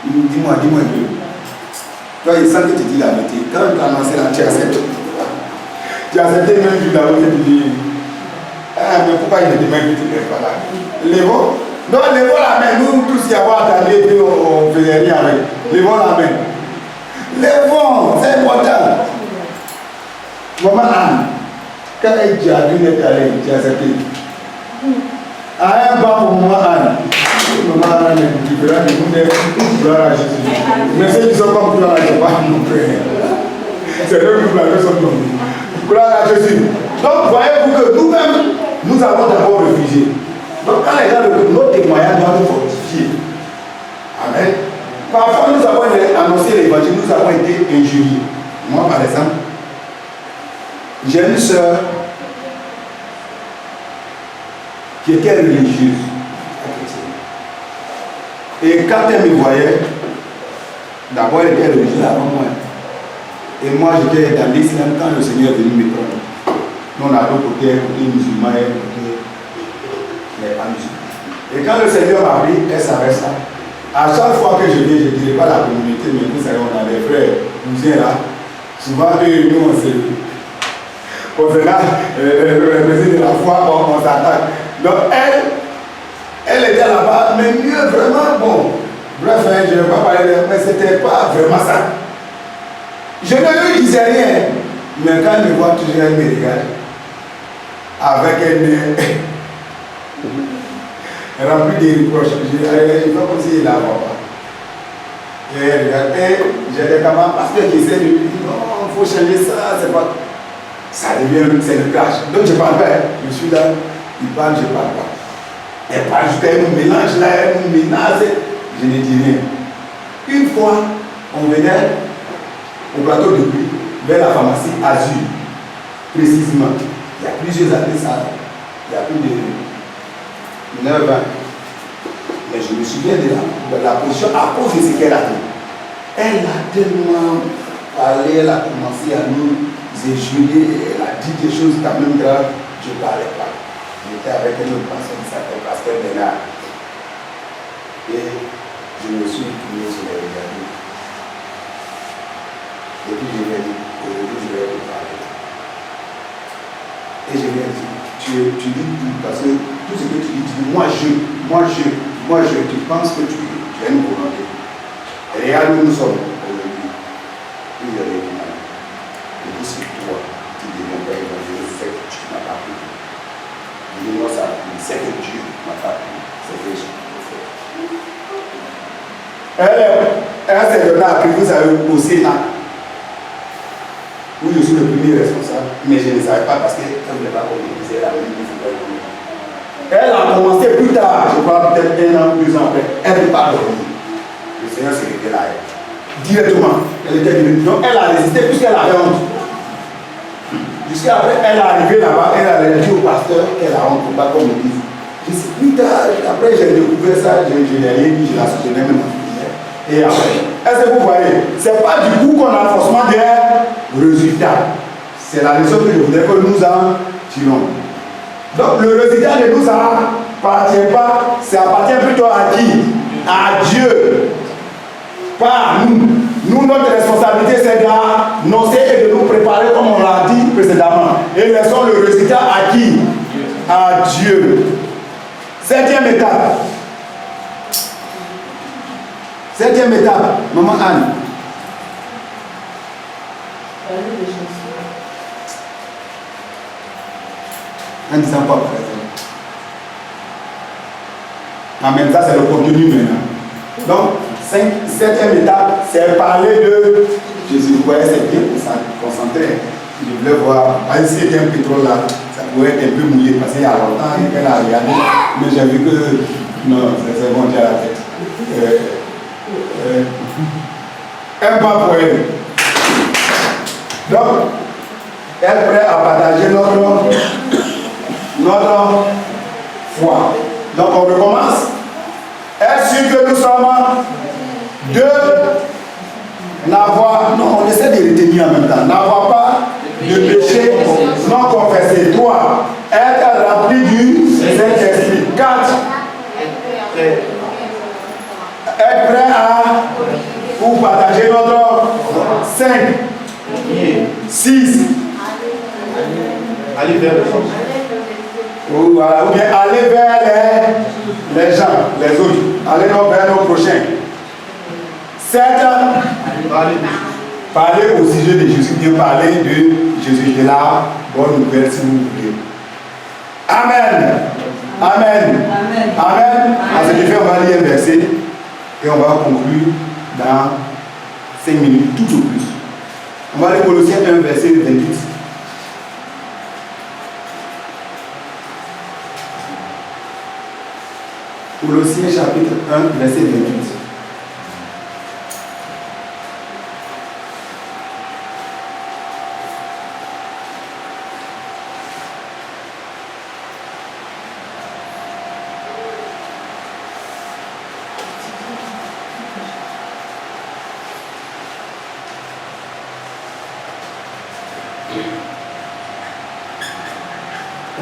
Dis-moi un peu. Toi, il sent que tu dis la vérité. Quand on t'a annoncé là, tu acceptes. Tu as accepté même du d'abord que tu dis. Ah, mais pourquoi il ne dit même que tu n'es pas là? Lévo? Non, lèvons la main. Nous tous y avons attendu et puis on ne faisait rien avec. Lèvons la main. Lèvons, c'est important. Maman Anne, quand elle dit à Dieu d'être allée, tu as accepté. À un banc pour maman Anne. Maman Anne est différente de nous, gloire à Jésus. Mais ceux qui sont comme gloire à Jésus, pas non plus. C'est eux qui la personne non. Gloire à Jésus. Donc, voyez-vous que nous-mêmes, nous avons d'abord réfugié. Donc quand les gens de nos témoignages doivent nous fortifier. Amen. Parfois nous avons annoncé l'évangile, nous avons été injuriés. Moi par exemple, j'ai une soeur qui était religieuse. Et quand elle me voyait, d'abord elle était religieuse avant moi. Et moi j'étais dans l'islam quand le Seigneur est venu me prendre. Nous on a deux côtés, un côté musulman et un côté. Et quand le Seigneur m'a pris, elle savait ça. À chaque fois que je viens, je ne dirais pas la communauté, mais vous savez, on a des frères, cousins là. Souvent, nous, on se lâche, de la foi, on s'attaque. Donc, elle était là-bas, mais mieux, vraiment, bon. Bref, je ne vais pas parler d'elle, mais ce n'était pas vraiment ça. Je ne lui disais rien, mais quand elle me voit toujours, elle me regarde. Avec un rempli de reproches. Il faut comme s'il la voit pas. Et elle regarde, j'ai des camarades parce que j'essaie de lui dire non, il faut changer ça, c'est pas. Ça devient, c'est le clash. Donc je ne parle pas. Je suis là, il parle, je ne parle pas. Elle parle jusqu'à un mélange là, elle me menace. Je ne dis rien. Une fois, on venait au plateau de pluie, vers la pharmacie Azur, précisément. Il y a plusieurs années, ça. Il y a plus de 9 ans. Mais je me souviens de la position à cause de ce qu'elle a dit. Elle a tellement parlé, elle a commencé à nous éjouer, elle a dit des choses quand même graves. Je ne parlais pas. J'étais avec une autre personne qui s'appelle Pasteur Bernard. Et je me suis tourné sur les regardés. Et puis je lui ai dit, aujourd'hui je vais tu dis tout, parce que tout ce que tu dis, moi je, tu penses que tu as une volonté. Regarde où nous sommes aujourd'hui. Vous avez du mal. Et puis c'est toi qui deviens pas évangéliste, c'est que tu n'as pas pris. Dis-moi ça, c'est que Dieu n'a pas pris. C'est que je elle s'est donnée à Christ, vous savez, au Sénat. Oui, je suis le premier responsable, mais je ne savais pas parce qu'elle ne voulait pas qu'on disait la même chose. Elle a commencé plus tard, je crois peut-être 1 an, 2 ans après. Elle ne peut pas dormir. Le Seigneur s'est révélé à elle. Directement, elle était venue. Donc elle a résisté puisqu'elle avait honte. Jusqu'à après, elle est arrivée là-bas, elle a dit au pasteur qu'elle a honte, pas comme on dit. Plus tard, après j'ai découvert ça, je n'ai rien dit, je la soutenais même. Et après, est-ce que vous voyez, c'est pas du coup qu'on a forcément des résultats. C'est la leçon que je voudrais que nous en tirons. Donc le résultat ne nous appartient pas, ça appartient plutôt à qui? À Dieu. Pas à nous. Nous, notre responsabilité, c'est d'annoncer et de nous préparer comme on l'a dit précédemment. Et laissons le résultat à qui? À Dieu. 7e étape. 7e étape, maman Anne. En disant quoi, par exemple? Amen, ça c'est le contenu maintenant. Donc, 7e étape, c'est parler de Jésus. Vous voyez, c'est bien concentré. Je voulais voir, ici il y a un pétrole là, ça pourrait être un peu mouillé parce qu'il y a longtemps qu'elle a regardé, mais j'ai vu que non, c'est bon, j'ai la tête. Un pas pour elle. Donc, elle est prête à partager notre foi. Donc, on recommence. Est-ce que nous sommes de n'avoir, non, on essaie de retenir en même temps, n'avoir pas de péché non confessé. 3. Être rempli du Saint-Esprit. 4. Être prêt à pour partager notre 5. 6. Aller vers les gens. Ou bien aller vers les gens, les autres. Aller vers nos prochains. 7. Parler au sujet de Jésus, bien parler de Jésus, de la bonne nouvelle si vous voulez. Amen. Amen. Amen. À ce effet, on va lire un verset et on va conclure dans 5 minutes, tout au plus. On va lire Colossiens 1, verset 28. Colossiens chapitre 1, verset 28.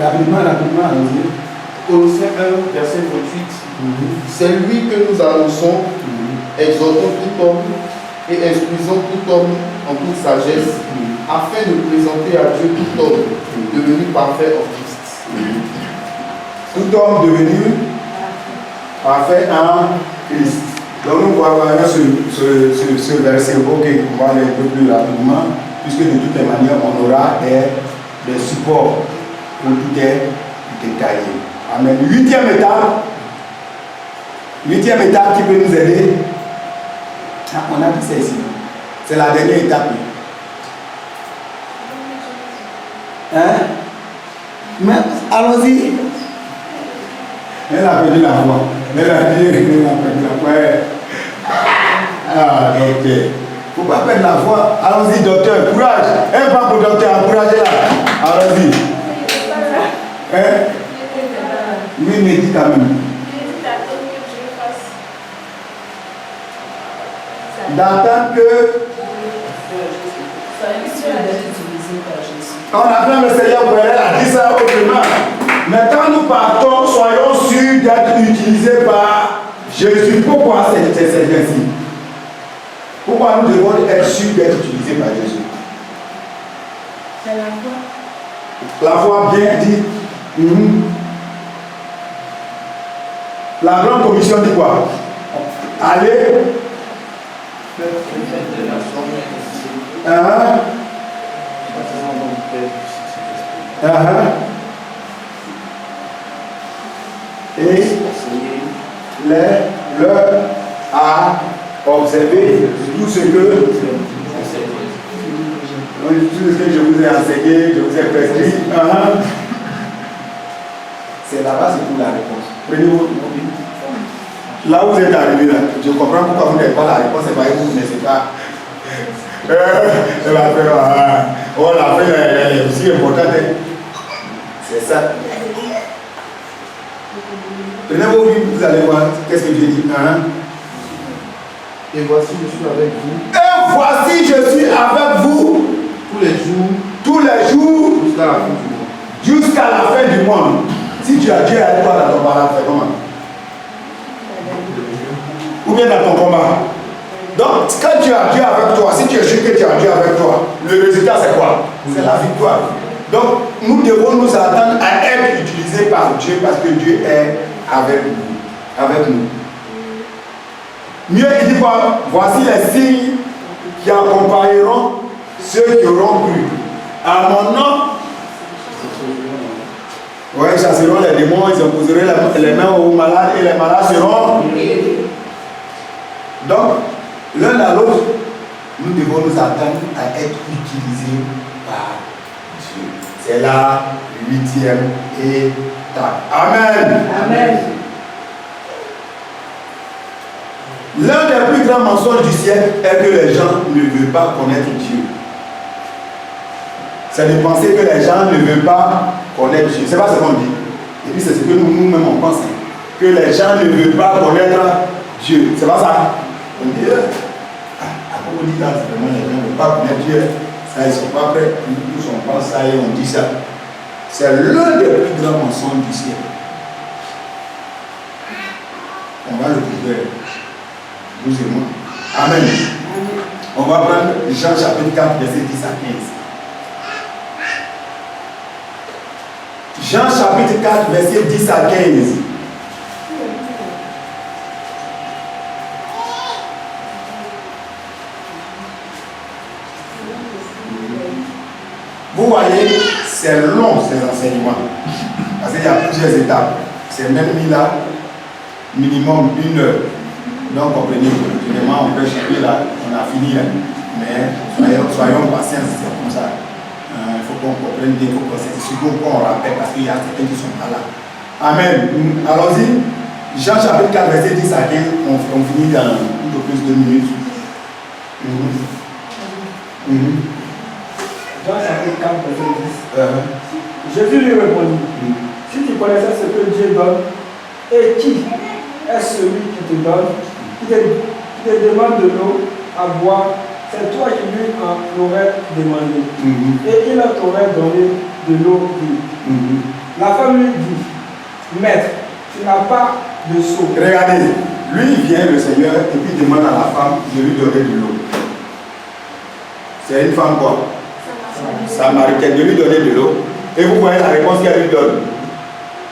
Rapidement, allons-y. Colossiens 1, verset 28. C'est lui que nous annonçons, exhortons tout homme et instruisons tout homme en toute sagesse, afin de présenter à Dieu tout homme devenu parfait en Christ. Tout homme devenu parfait en Christ. Donc nous voyons ce verset, ok, on va aller un peu plus rapidement, puisque de toutes les manières, on aura des supports pour tout est détaillé. Amen. 8e étape. 8e étape qui peut nous aider. Ah, on a dit ça ici. C'est la dernière étape. Hein? Mais allons-y. Elle a perdu la voix. Elle a perdu la voix. Ah, ok. Il ne faut pas perdre la voix. Allons-y, docteur. Courage. Un pas pour docteur. Encouragez-la. Allons-y. Hein? Oui, mais dis quand même. D'attendre que on attend le Seigneur pour elle a dit ça autrement. Mais quand nous partons, soyons sûrs d'être utilisés par Jésus. Pourquoi c'est ainsi? Pourquoi nous devons être sûrs d'être utilisés par Jésus? C'est la foi. La foi bien dit. La grande commission dit quoi? Allez. Et leur a observé tout ce que je vous ai enseigné, je vous ai prescrit. C'est là-bas, c'est pour la réponse. Prenez votre mobile. Là où vous êtes arrivé, là, je comprends pourquoi vous n'avez pas la réponse, c'est parce que vous ne connaissez pas. L'affaire est aussi importante. C'est ça. Prenez vos vies, vous allez voir qu'est-ce que Dieu dit. Et voici, je suis avec vous. Et voici, je suis avec vous. Tous les jours. Jusqu'à la fin du monde. Jusqu'à la fin du monde. Si tu as Dieu avec toi dans ton malade, c'est comment? Ou bien dans ton combat. Donc, quand tu as Dieu avec toi, si tu es sûr que tu as Dieu avec toi, le résultat c'est quoi? C'est la victoire. Donc, nous devons nous attendre à être utilisés par Dieu parce que Dieu est avec nous. Mieux, il dit quoi? Voici les signes qui accompagneront ceux qui auront cru. À mon nom, ils chasseront les démons, ils imposeront les mains aux malades et les malades seront. Donc, l'un à l'autre, nous devons nous attendre à être utilisés par Dieu. C'est la 8e étape. Amen. Amen. L'un des plus grands mensonges du siècle est que les gens ne veulent pas connaître Dieu. C'est de penser que les gens ne veulent pas connaître Dieu. C'est pas ce qu'on dit. Et puis c'est ce que nous-mêmes on pense. Que les gens ne veulent pas connaître Dieu. C'est pas ça. On dit, on dit quand vraiment les gens ne veulent pas connaître Dieu, ça, ils ne sont pas prêts. Nous on pense ça et on dit ça. C'est l'un des plus grands mensonges du siècle. On va le trouver. Vous et moi. Amen. On va prendre Jean chapitre 4, verset 10 à 15. Jean chapitre 4, verset 10 à 15. Vous voyez, c'est long ces enseignements. Parce qu'il y a plusieurs étapes. C'est même mis là, minimum 1 heure. Donc comprenez, généralement on peut changer là, on a fini là. Mais soyons patients, c'est comme ça. Il faut qu'on comprenne bien, il faut qu'on rappelle parce qu'il y a certains qui sont pas là. Amen. Allons-y. Jean chapitre 4, verset 10 à 15, on finit dans un peu plus de 2 minutes. Jean chapitre 4, verset 10. Jésus lui répondit, si tu connaissais ce que Dieu donne, et qui est celui qui te donne, qui te demande de l'eau à boire, c'est toi qui lui en aurais demandé. Et il t'aurait donné de l'eau vive. La femme lui dit, Maître, tu n'as pas de seau. Regardez, lui il vient, le Seigneur, et puis il demande à la femme de lui donner de l'eau. C'est une femme quoi? Samaritaine, de lui donner de l'eau. Et vous voyez la réponse qu'elle lui donne.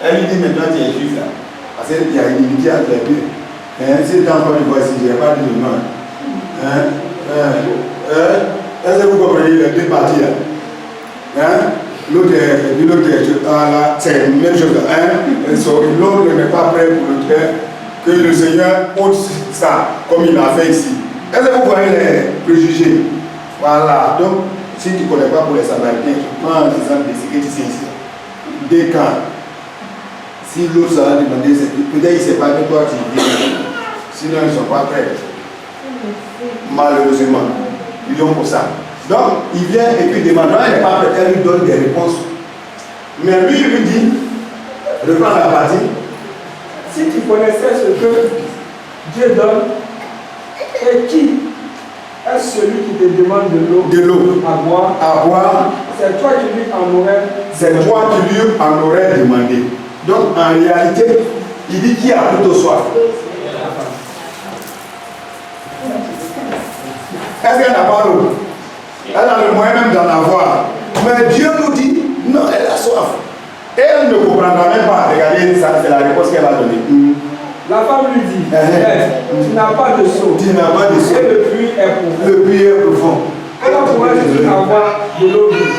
Elle lui dit, maintenant tu es juif là. Parce qu'il y a une unité entre les deux. Si tu as encore une voix ici, je n'ai pas dit de nom. Est-ce que vous comprenez les deux parties là? L'autre c'est la même chose. L'autre n'est pas prêt pour le faire. Que le Seigneur ôte ça, comme il l'a fait ici. Est-ce que vous voyez les préjugés? Voilà. Donc, si tu ne connais pas pour les Samaritains, tu prends un exemple de ce que tu sais ici. Des cas. Si l'autre ça va demander, peut-être il ne sait pas que toi tu dis. Sinon, ils ne sont pas prêts. Malheureusement. Ils ont pour ça. Donc, il vient et puis demande, il n'est pas prêt, elle lui donne des réponses. Mais lui, il lui dit, reprends la partie. Si tu connaissais ce que Dieu donne, et qui est celui qui te demande de l'eau à boire, c'est toi qui lui en aurais demandé. Donc, en réalité, il dit qui a plutôt soif? Est-ce qu'elle n'a pas l'eau? Elle a le moyen même d'en avoir. Mais Dieu nous dit, non, elle a soif. Et Elle ne comprendra même pas. Regardez, ça, c'est la réponse qu'elle va donner. La femme lui dit, tu n'as pas de seau. Tu n'as pas de seau. Et le puits est profond. Le puits est profond. Comment pourrais-tu avoir de l'eau vive?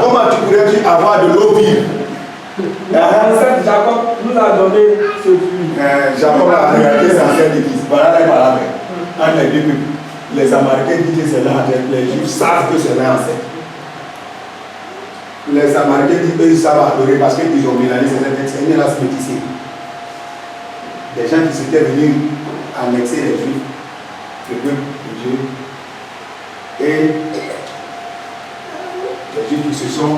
Comment tu pourrais-tu avoir de l'eau vive? L'ancêtre Jacob nous a donné ce puits. Jacob a regardé ses ancêtres d'église. Voilà les paroles. Entre les deux peuples. Les Américains disent que c'est là, les Juifs savent que c'est là ancêtre. Les Américains disent qu'ils savent adorer parce qu'ils ont mélangé ces textes. Il y a la métissée. Des gens qui s'étaient venus annexer les Juifs, le peuple de Dieu, et les Juifs qui se sont,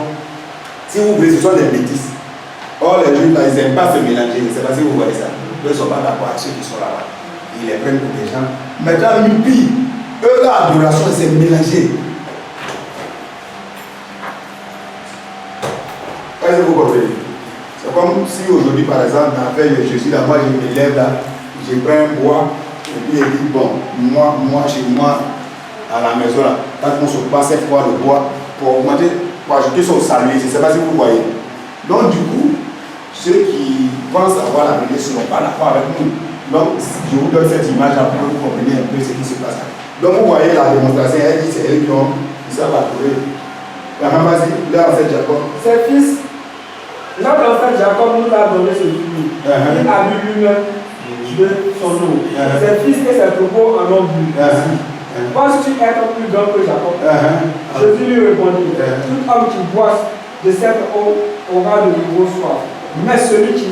si vous voulez, ce sont des métis. Or, les Juifs là, ils n'aiment pas se mélanger. Je ne sais pas si vous voyez ça. Eux ne sont pas d'accord avec ceux qui sont là-bas. Ils les prennent pour des gens. Maintenant, une pire, eux, leur adoration, c'est mélangé. Est-ce que vous comprenez? C'est comme si aujourd'hui, par exemple, dans l'affaire de Jésus, là, moi, je me lève là, je prends un bois, et puis il dit, bon, moi, chez moi, à la maison là, quand on se passe cette fois le bois, pour augmenter, pour ajouter son saluer, je ne sais pas si vous voyez. Donc, du coup, ceux qui pensent avoir la vérité ne seront pas d'accord avec nous. Donc, je vous donne cette image là pour que vous compreniez un peu ce qui se passe là. Donc, vous voyez la démonstration, elle dit, c'est eux qui ont, ils savent adorer. Vas-y, là, en fait, Jacob. Ses fils, là, en fait, Jacob nous a donné ce puits. Il a bu lui-même de son eau. Ses fils et ses troupeaux en ont bu. Penses-tu être plus grand que Jacob? Jésus lui répondit, tout homme qui boit de cette eau aura de nouveau soif. Mais celui qui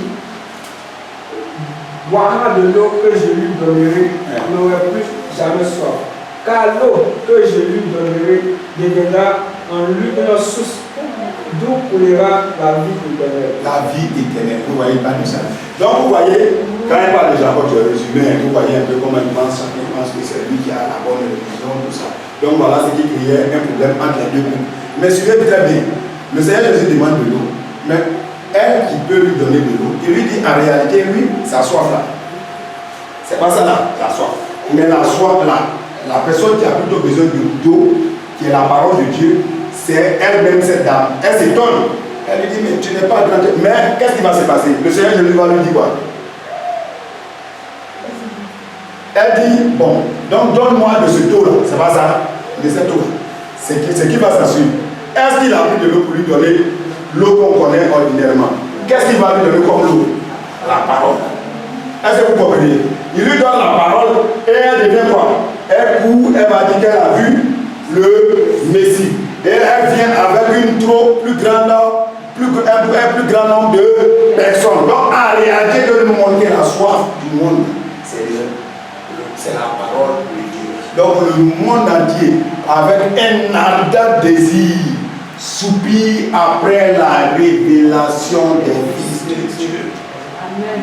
boira de l'eau que je lui donnerai n'aura plus jamais soif. Car l'eau que je lui donnerai deviendra en lui une source d'où coulera la vie éternelle. La vie éternelle, vous voyez pas de ça. Donc vous voyez, quand il parle de Jacob, je résumé, vous voyez un peu comment il pense, chacun pense que c'est lui qui a la bonne religion, tout ça. Donc voilà ce qui créait un problème entre les deux groupes. Mais suivez très bien, le Seigneur Jésus demande de l'eau, mais elle qui peut lui donner de l'eau, il lui dit en réalité, lui, sa soif là, c'est pas ça là, la soif. Mais la soif là, la personne qui a plutôt besoin d'eau, qui est la parole de Dieu, c'est elle-même cette dame. Elle s'étonne. Elle lui dit, mais tu n'es pas grand. Mais qu'est-ce qui va se passer? Le Seigneur Jésus va lui dire quoi? Elle dit, bon, donc donne-moi de ce taux-là. C'est pas ça? De cette eau. C'est qui va s'assurer? Est-ce qu'il a pris de l'eau pour lui donner l'eau qu'on connaît ordinairement? Qu'est-ce qu'il va lui donner comme l'eau? La parole. Est-ce que vous comprenez? Il lui donne la parole et elle devient quoi? Elle court, elle va dire qu'elle a vu le Messie. Et elle vient avec une trop plus grande, un plus grand nombre de personnes. Donc en réalité, de nous montrer la soif du monde, c'est la parole de Dieu. Donc le monde entier, avec un ardent désir, soupire après la révélation des fils de Dieu. Amen.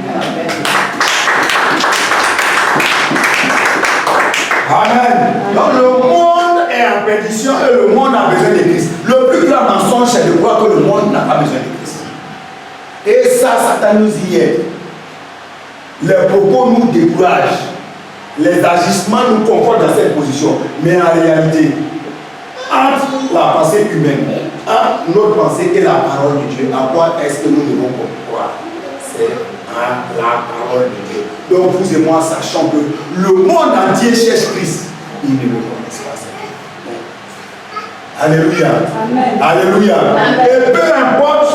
Amen. Donc le monde est en perdition et le monde a besoin de Christ. Le plus grand mensonge, c'est de croire que le monde n'a pas besoin de Christ. Et ça, Satan nous y aide. Les propos nous découragent. Les agissements nous confortent dans cette position. Mais en réalité, entre la pensée humaine, entre notre pensée et la parole de Dieu, à quoi est-ce que nous devons croire? C'est à la parole de Dieu. Donc vous et moi, sachant que le monde entier cherche Christ, ils ne le connaissent pas. Alléluia. Amen. Alléluia. Amen. Et peu importe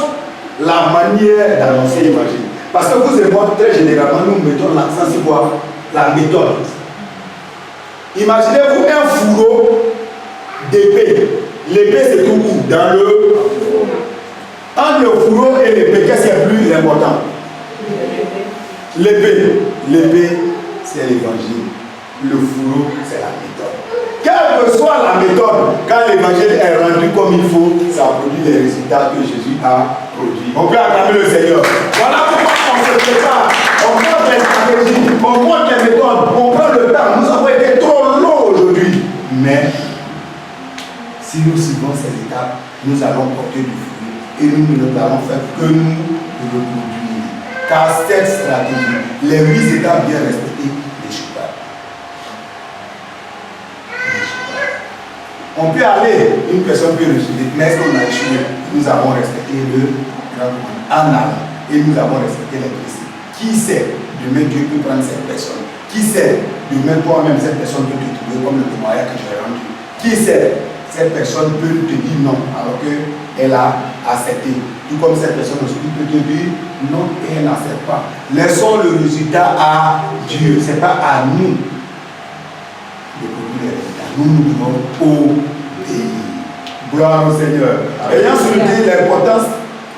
la manière d'annoncer l'évangile. Parce que vous et moi, très généralement, nous mettons l'accent sur quoi? La méthode. Imaginez-vous un fourreau d'épée. L'épée, c'est tout où? Dans le... Entre le fourreau et l'épée, qu'est-ce qui est plus important? L'épée. L'épée, c'est l'évangile. Le fourreau, c'est la méthode. Quelle que soit la méthode, quand l'évangile est rendu comme il faut, ça produit les résultats que Jésus a produits. On peut acclamer le Seigneur. Voilà pourquoi on se prépare. On prend des stratégies, on prend des méthodes, on prend le temps. Nous avons été trop longs aujourd'hui. Mais si nous suivons ces étapes, nous allons porter du fruit. Et nous ne l'avons fait que nous reproduire. Car cette stratégie, les 8 étapes bien respectées, n'échouent pas. On peut aller, une personne peut réussir, mais est-ce qu'on a échoué? Nous avons respecté le grand commandement. en allant. Et nous avons respecté les principes. Qui sait, demain Dieu peut prendre cette personne. Qui sait, demain toi-même cette personne peut te trouver comme le témoignage que j'ai rendu. Qui sait, cette personne peut te dire non alors qu'elle a accepté. Tout comme cette personne aussi peut te dire non et elle n'accepte pas. Laissons le résultat à Dieu. Ce n'est pas à nous de produire les résultats. Nous devons obéir. Gloire au Seigneur. Ayant souligné l'importance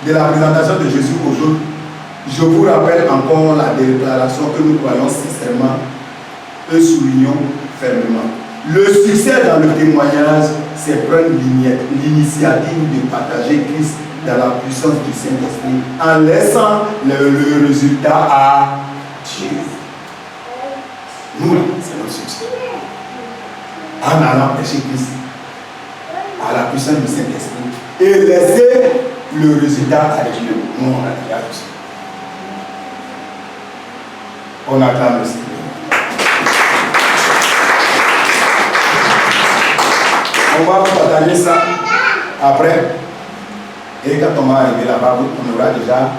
de la présentation de Jésus aux autres, je vous rappelle encore la déclaration que nous croyons sincèrement et soulignons fermement. Le succès dans le témoignage, c'est prendre l'initiative de partager Christ dans la puissance du Saint-Esprit en laissant le résultat à Dieu. Nous, c'est notre succès. En allant prêcher Christ à la puissance du Saint-Esprit et laisser le résultat à Dieu. Nous, on a déjà tout ça. On acclame le Seigneur. On va partager ça après. Et quand on va arriver là-bas, on aura déjà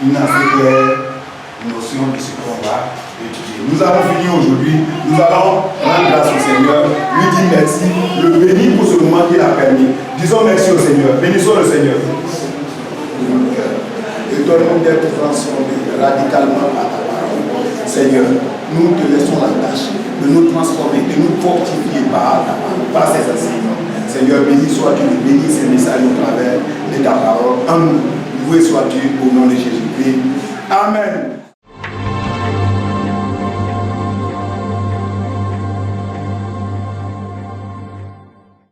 une assez claire notion de ce qu'on va étudier. Nous avons fini aujourd'hui. Nous allons rendre grâce au Seigneur, lui dire merci, le bénir pour ce moment qu'il a permis. Disons merci au Seigneur. Bénissons le Seigneur. Et donne-nous d'être transformés radicalement par ta parole. Seigneur, nous te laissons la tâche de nous transformer, de nous fortifier par ta parole, par ces enseignements. Seigneur, béni sois-tu, bénis ces messages au travers de ta parole. Loué sois-tu au nom de Jésus-Christ. Amen.